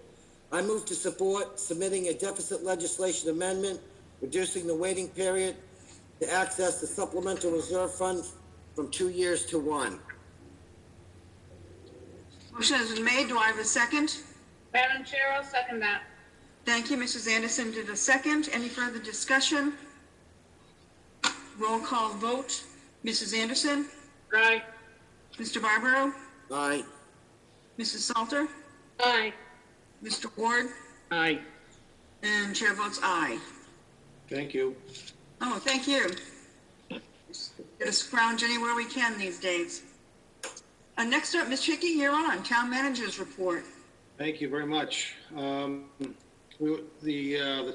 I move to support submitting a deficit legislation amendment, reducing the waiting period to access the supplemental reserve fund from 2 years to 1. motion has been made. Do I have a second? Madam Chair, I'll second that. Thank you. Mrs. Anderson did a second. Any further discussion? Roll call vote. Mrs. Anderson? Aye. Mr. Barbaro? Aye. Mrs. Salter? Aye. Mr. Ward? Aye. And chair votes aye. Thank you. Oh, thank you. Get a scrounge anywhere we can these days. Next up, Ms. Hickey, you're on. Town Manager's Report. Thank you very much. The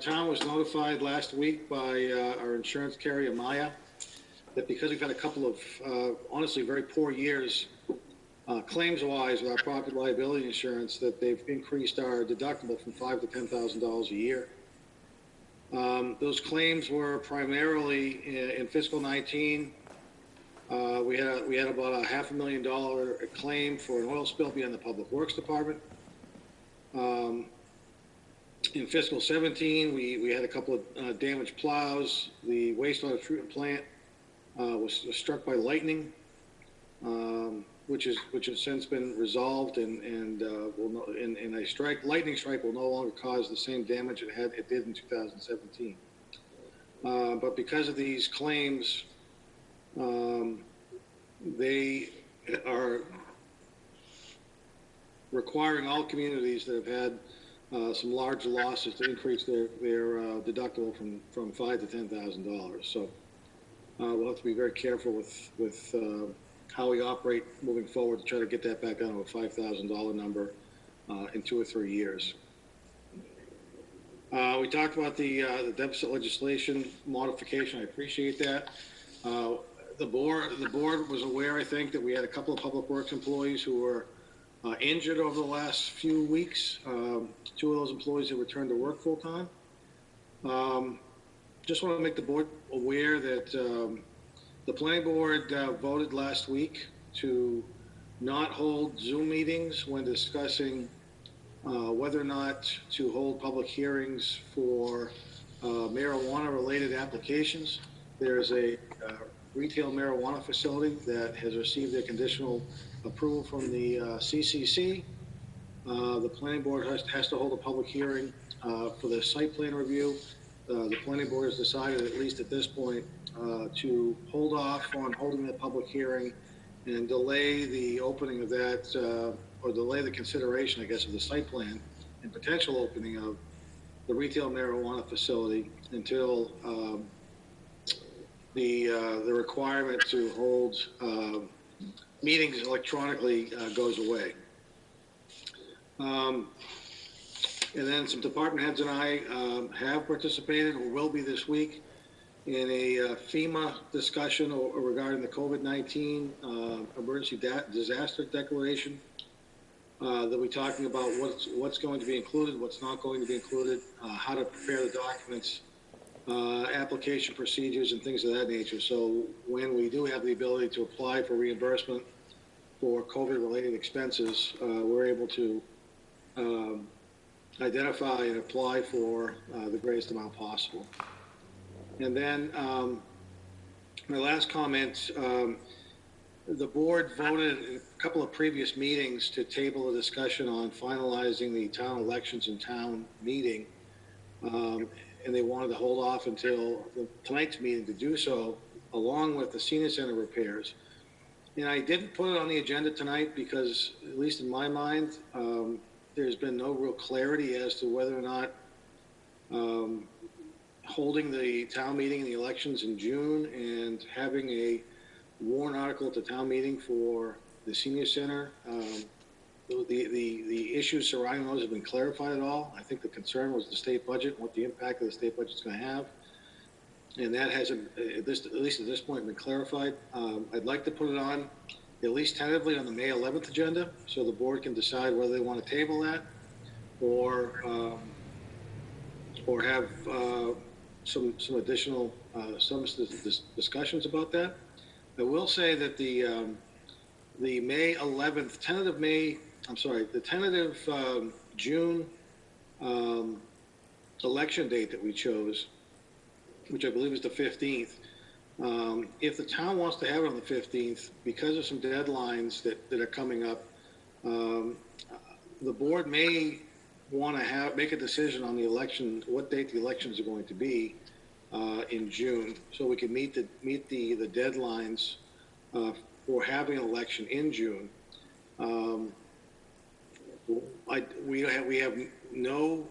town was notified last week by our insurance carrier, Maya, that because we've had a couple of honestly very poor years claims-wise with our property liability insurance, that they've increased our deductible from $5,000 to $10,000 a year. Those claims were primarily in fiscal 19. We had about a $500,000 claim for an oil spill beyond the Public Works Department. In fiscal 17, we had a couple of damaged plows. The wastewater treatment plant was struck by lightning, which has since been resolved, and lightning strike will no longer cause the same damage it did in 2017. But because of these claims, they are requiring all communities that have had some large losses to increase their deductible from $5,000 to $10,000. So we'll have to be very careful with how we operate moving forward to try to get that back down to a $5,000 number in 2 or 3 years. We talked about the deficit legislation modification. I appreciate that. The board was aware, I think, that we had a couple of public works employees who were injured over the last few weeks. 2 of those employees have returned to work full time. Just want to make the board aware that the planning board voted last week to not hold Zoom meetings when discussing whether or not to hold public hearings for marijuana-related applications. There's a retail marijuana facility that has received a conditional approval from the CCC. The planning board has to hold a public hearing for the site plan review. The planning board has decided, at least at this point, to hold off on holding the public hearing and delay the opening of that, or delay the consideration, I guess, of the site plan and potential opening of the retail marijuana facility until the requirement to hold meetings electronically goes away. And then some department heads and I have participated, or will be this week, in a FEMA discussion regarding the COVID-19 emergency disaster declaration. That we're talking about what's going to be included, what's not going to be included, how to prepare the documents, application procedures, and things of that nature. So when we do have the ability to apply for reimbursement for COVID-related expenses, we're able to identify and apply for the greatest amount possible. And then my last comment, the board voted in a couple of previous meetings to table a discussion on finalizing the town elections and town meeting. And they wanted to hold off until tonight's meeting to do so, along with the senior center repairs. And I didn't put it on the agenda tonight because, at least in my mind, there's been no real clarity as to whether or not holding the town meeting and the elections in June and having a warrant article at the town meeting for the senior center. The issues surrounding those have been clarified at all. I think the concern was the state budget and what the impact of the state budget is going to have. And that hasn't, at least at this point, been clarified. I'd like to put it on, at least tentatively, on the May 11th agenda, so the board can decide whether they want to table that or have some additional discussions about that. I will say that the May 11th, the tentative June election date that we chose, which I believe is the 15th. If the town wants to have it on the 15th, because of some deadlines that are coming up, the board may want to make a decision on the election, what date the elections are going to be in June, so we can meet the deadlines for having an election in June. We have no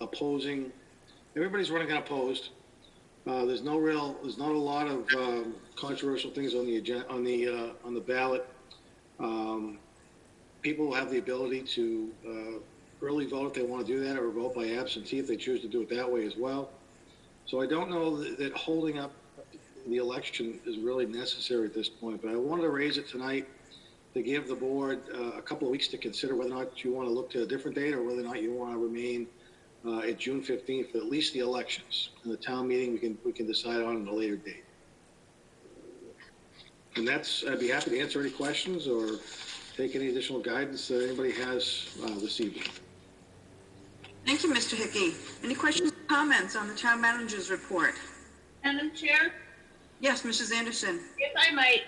opposing. Everybody's running unopposed. There's not a lot of controversial things on the agenda, on the ballot. People have the ability to early vote if they want to do that, or vote by absentee if they choose to do it that way as well. So I don't know that holding up the election is really necessary at this point, but I wanted to raise it tonight to give the board a couple of weeks to consider whether or not you want to look to a different date or whether or not you want to remain at June 15th for at least the elections. And the town meeting we can decide on at a later date. And I'd be happy to answer any questions or take any additional guidance that anybody has this evening. Thank you, Mr. Hickey. Any questions or comments on the town manager's report? Madam Chair, Yes, Mrs. Anderson. if I might,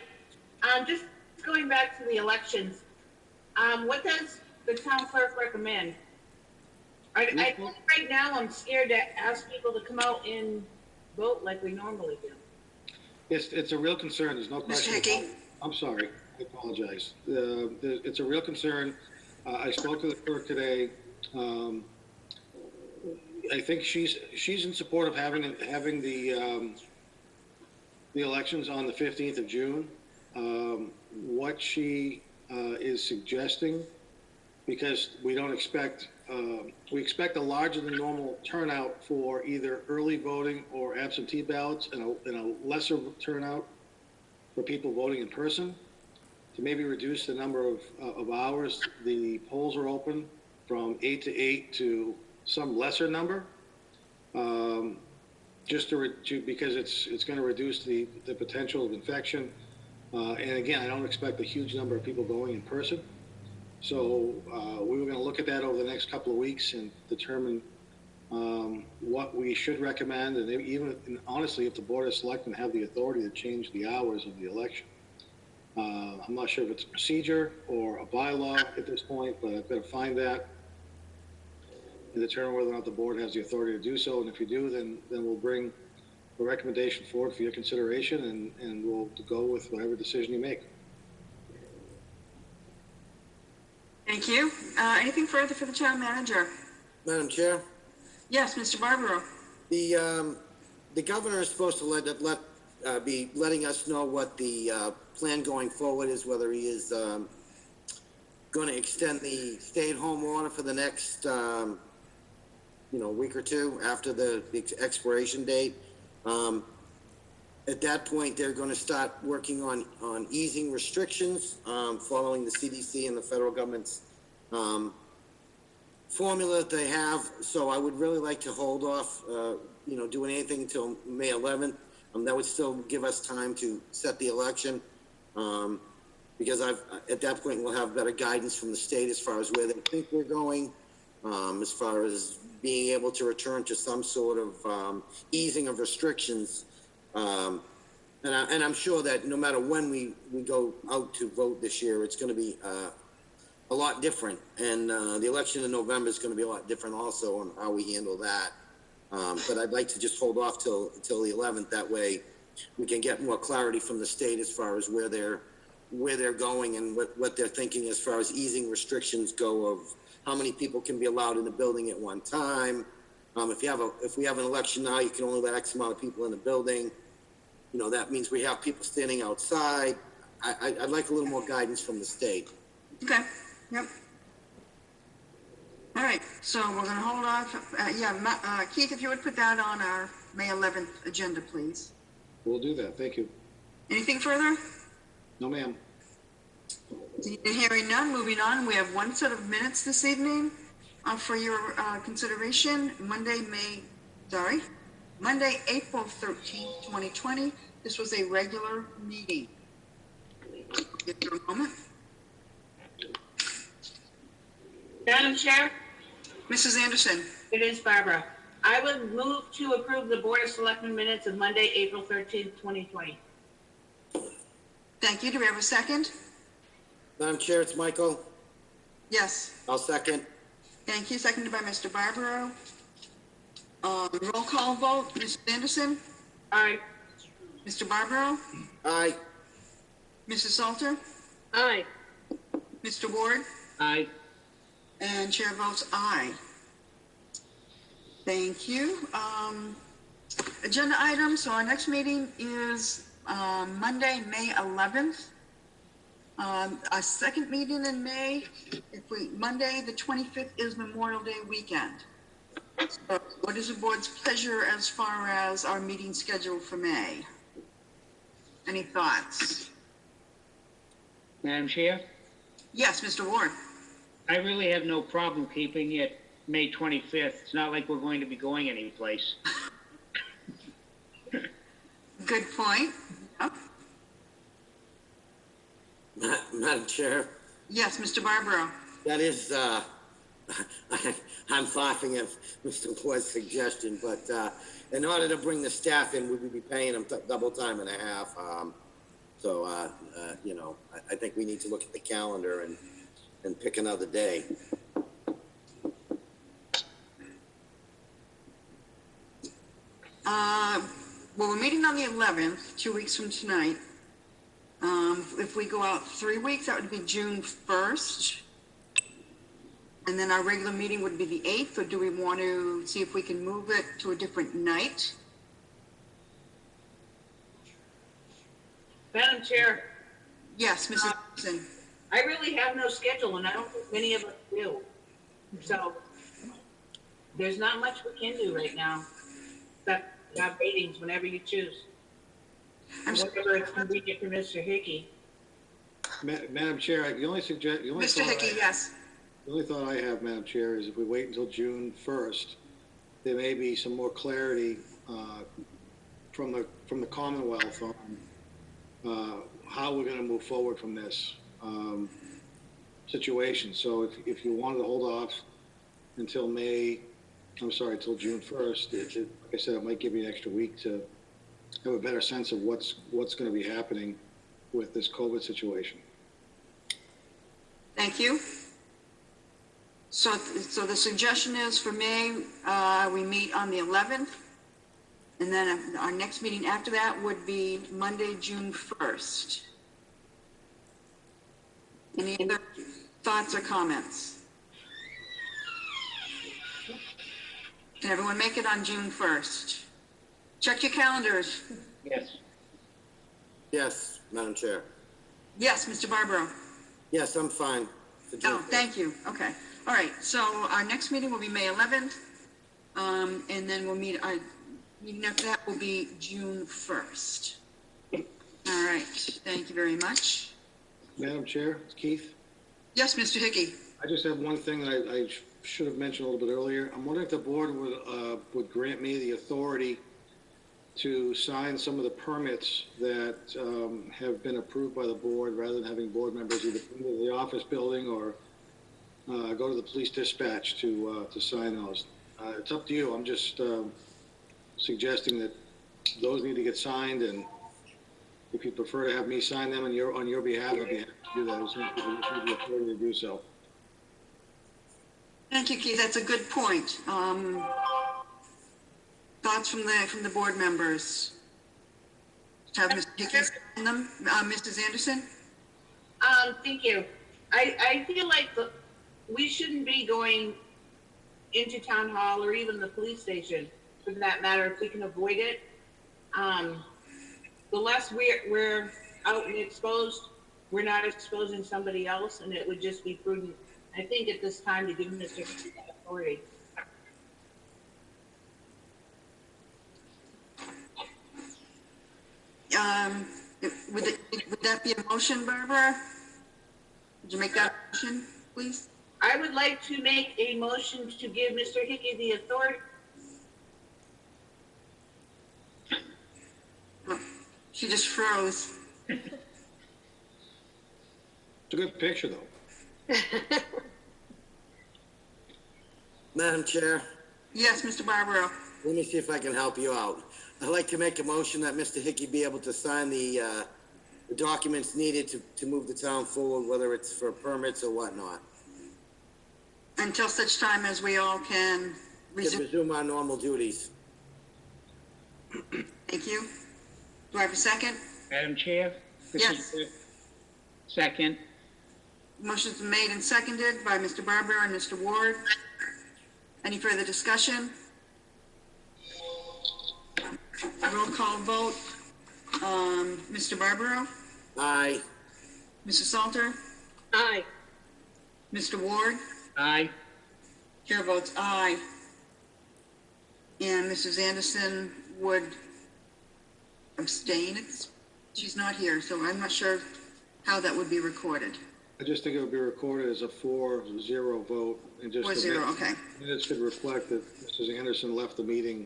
just going back to the elections, what does the town clerk recommend? I think right now I'm scared to ask people to come out and vote like we normally do. It's a real concern. There's no question. Mr. Hickey? I'm sorry. I apologize. It's a real concern. I spoke to the clerk today. I think she's in support of having the elections on the 15th of June. What she is suggesting, because we expect a larger than normal turnout for either early voting or absentee ballots, and a lesser turnout for people voting in person, to maybe reduce the number of hours the polls are open from 8 to 8 to some lesser number, just because it's going to reduce the potential of infection. And again, I don't expect a huge number of people going in person. So we were going to look at that over the next couple of weeks and determine what we should recommend, and honestly, if the Board of Selectmen have the authority to change the hours of the election. I'm not sure if it's a procedure or a bylaw at this point, but I've got to find that and determine whether or not the board has the authority to do so. And if you do, then we'll bring a recommendation forward for your consideration, and we'll go with whatever decision you make. Thank you. Anything further for the town manager? Madam Chair, Yes, Mr. Barbaro. the governor is supposed to be letting us know what the plan going forward is, whether he is going to extend the stay-at-home order for the next week or two after the expiration date. At that point, they're going to start working on easing restrictions, following the CDC and the federal government's formula that they have. So I would really like to hold off, doing anything until May 11th. That would still give us time to set the election, because at that point we'll have better guidance from the state as far as where they think we're going, as far as being able to return to some sort of easing of restrictions. And I'm sure that no matter when we go out to vote this year, it's going to be a lot different. And the election in November is going to be a lot different also on how we handle that. But I'd like to just hold off till the 11th. That way get more clarity from the state as far as where they're going and what they're thinking as far as easing restrictions go of how many people can be allowed in the building at one time. If we have an election now, you can only let X amount of people in the building. You know, that means we have people standing outside. I'd like a little more guidance from the state. Okay, yep. All right, so we're gonna hold off. Keith, if you would put that on our May 11th agenda, please. We'll do that. Thank you. Anything further? No, ma'am. Hearing none, moving on. We have one set of minutes this evening for your consideration. Monday, April 13th, 2020. This was a regular meeting. Give you a moment. Madam Chair, Mrs. Anderson. it is Barbara. I would move to approve the Board of Selectmen minutes of Monday, April 13th, 2020. Thank you. Do we have a second? Madam Chair, it's Michael. Yes. I'll second. Thank you. Seconded by Mr. Barbaro. Roll call vote. Mrs. Anderson? Aye. Mr. Barbaro? Aye. Mrs. Salter? Aye. Mr. Ward? Aye. And chair votes aye. Thank you. Agenda items. So our next meeting is Monday, May 11th. Our second meeting in May, Monday, the 25th is Memorial Day weekend. So what is the board's pleasure as far as our meeting schedule for May? Any thoughts? Madam Chair, Yes, Mr. Ward. I really have no problem keeping it May 25th. It's not like we're going to be going anyplace. Good point. Yep. Madam Chair, Yes, Mr. Barbaro. that is, I'm laughing at Mr. Ward's suggestion, but in order to bring the staff in, we would be paying them double time and a half. You know, I think we need to look at the calendar and pick another day. Well, we're meeting on the 11th, 2 weeks from tonight. If we go out 3 weeks, that would be June 1st. And then our regular meeting would be the 8th, or do we want to see if we can move it to a different night? Madam Chair, Yes, Mrs. Johnson. I really have no schedule, and I don't think many of us do. So there's not much we can do right now, except have meetings whenever you choose. I'm sorry, Whatever it's convenient for Mr. Hickey. Madam Chair, the only Mr. Hickey, yes. The only thought I have, Madam Chair, is if we wait until June 1st, there may be some more clarity from the Commonwealth on how we're going to move forward from this situation. So if you wanted to hold off until till June 1st, like I said, it might give you an extra week to have a better sense of what's going to be happening with this COVID situation. Thank you. So the suggestion is for May, we meet on the 11th. And then our next meeting after that would be Monday, June 1st. Any other thoughts or comments? Can everyone make it on June 1st? Check your calendars. Yes. Yes, Madam Chair. Yes, Mr. Barbaro. Yes, I'm fine. for June Oh, 1st. thank you. Okay. All right. So our next meeting will be May 11th. And then we'll meet, our meeting after that will be June 1st. All right. Thank you very much. Madam Chair, Keith? Yes, Mr. Hickey. I just have one thing that I should have mentioned a little bit earlier. I'm wondering if the board would grant me the authority to sign some of the permits that have been approved by the board, rather than having board members either come to the office building or go to the police dispatch to sign those. It's up to you. I'm just suggesting that those need to get signed, and if you prefer to have me sign them on your behalf, I'd be happy to do that. I just need the authority to do so. Thank you, Keith. That's a good point. Thoughts from the board members? have Mr. Hickey sign them. Mrs. Anderson? Thank you. I feel like we shouldn't be going into town hall or even the police station, for that matter, if we can avoid it. The less we're out and exposed, we're not exposing somebody else, and it would just be prudent, I think, at this time to give Mr. Hickey that authority. Would that be a motion, Barbara? Would you make that motion, please? I would like to make a motion to give Mr. Hickey the authority. Oh, she just froze. It's a good picture, though. Madam Chair, Yes, Mr. Barbaro. let me see if I can help you out. I'd like to make a motion that Mr. Hickey be able to sign the documents needed to move the town forward, whether it's for permits or whatnot. Until such time as we all can To resume. resume our normal duties. Thank you. Do I have a second? Madam Chair? This Yes. is- Second. Motion's been made and seconded by Mr. Barbaro and Mr. Ward. Any further discussion? Roll call vote. Mr. Barbaro? Aye. Mrs. Salter? Aye. Mr. Ward? Aye. Chair votes aye. And Mrs. Anderson would abstain. She's not here, so I'm not sure how that would be recorded. I just think it would be recorded as a 4-0 vote, and just 4-0, okay. minutes could reflect that Mrs. Anderson left the meeting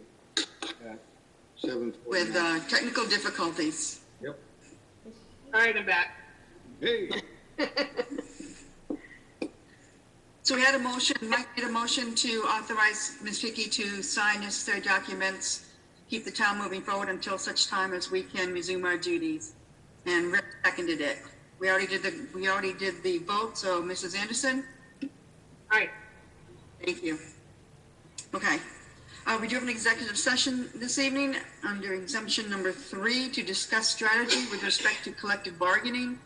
at 7:49. With technical difficulties. Yep. All right, I'm back. Hey, So we had a motion, Mike made a motion to authorize Ms. Hickey to sign necessary documents, keep the town moving forward until such time as we can resume our duties. And Rick seconded it. We already did the vote, so Mrs. Anderson? Aye. Thank you. Okay. We do have an executive session this evening under exemption number 3 to discuss strategy with respect to collective bargaining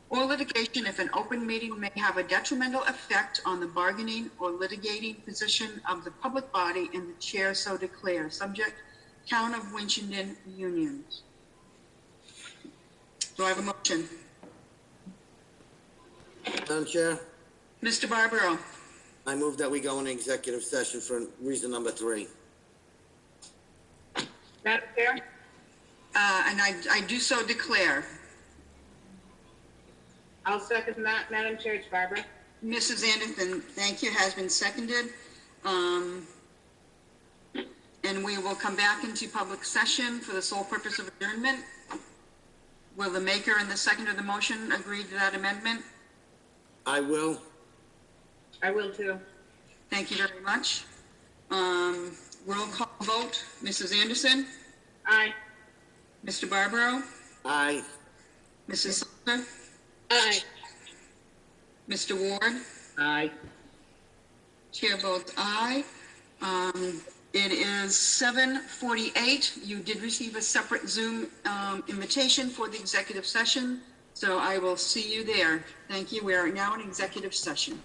or litigation if an open meeting may have a detrimental effect on the bargaining or litigating position of the public body and the chair so declares, subject Town of Winchendon unions. Do I have a motion? Madam Chair, Mr. Barbaro? I move that we go into executive session for reason number 3. Madam Chair? And I do so declare. I'll second that, Madam Chair. It's Barbara. Mrs. Anderson, thank you, has been seconded. And we will come back into public session for the sole purpose of adjournment. Will the maker and the seconder of the motion agree to that amendment? I will. I will too. Thank you very much. Roll call vote, Mrs. Anderson, Aye. Mr. Barbaro, Aye. Mrs. Salter, Aye. Mr. Ward, Aye. chair votes aye. It is 7:48. You did receive a separate Zoom invitation for the executive session, so I will see you there. Thank you. We are now in executive session.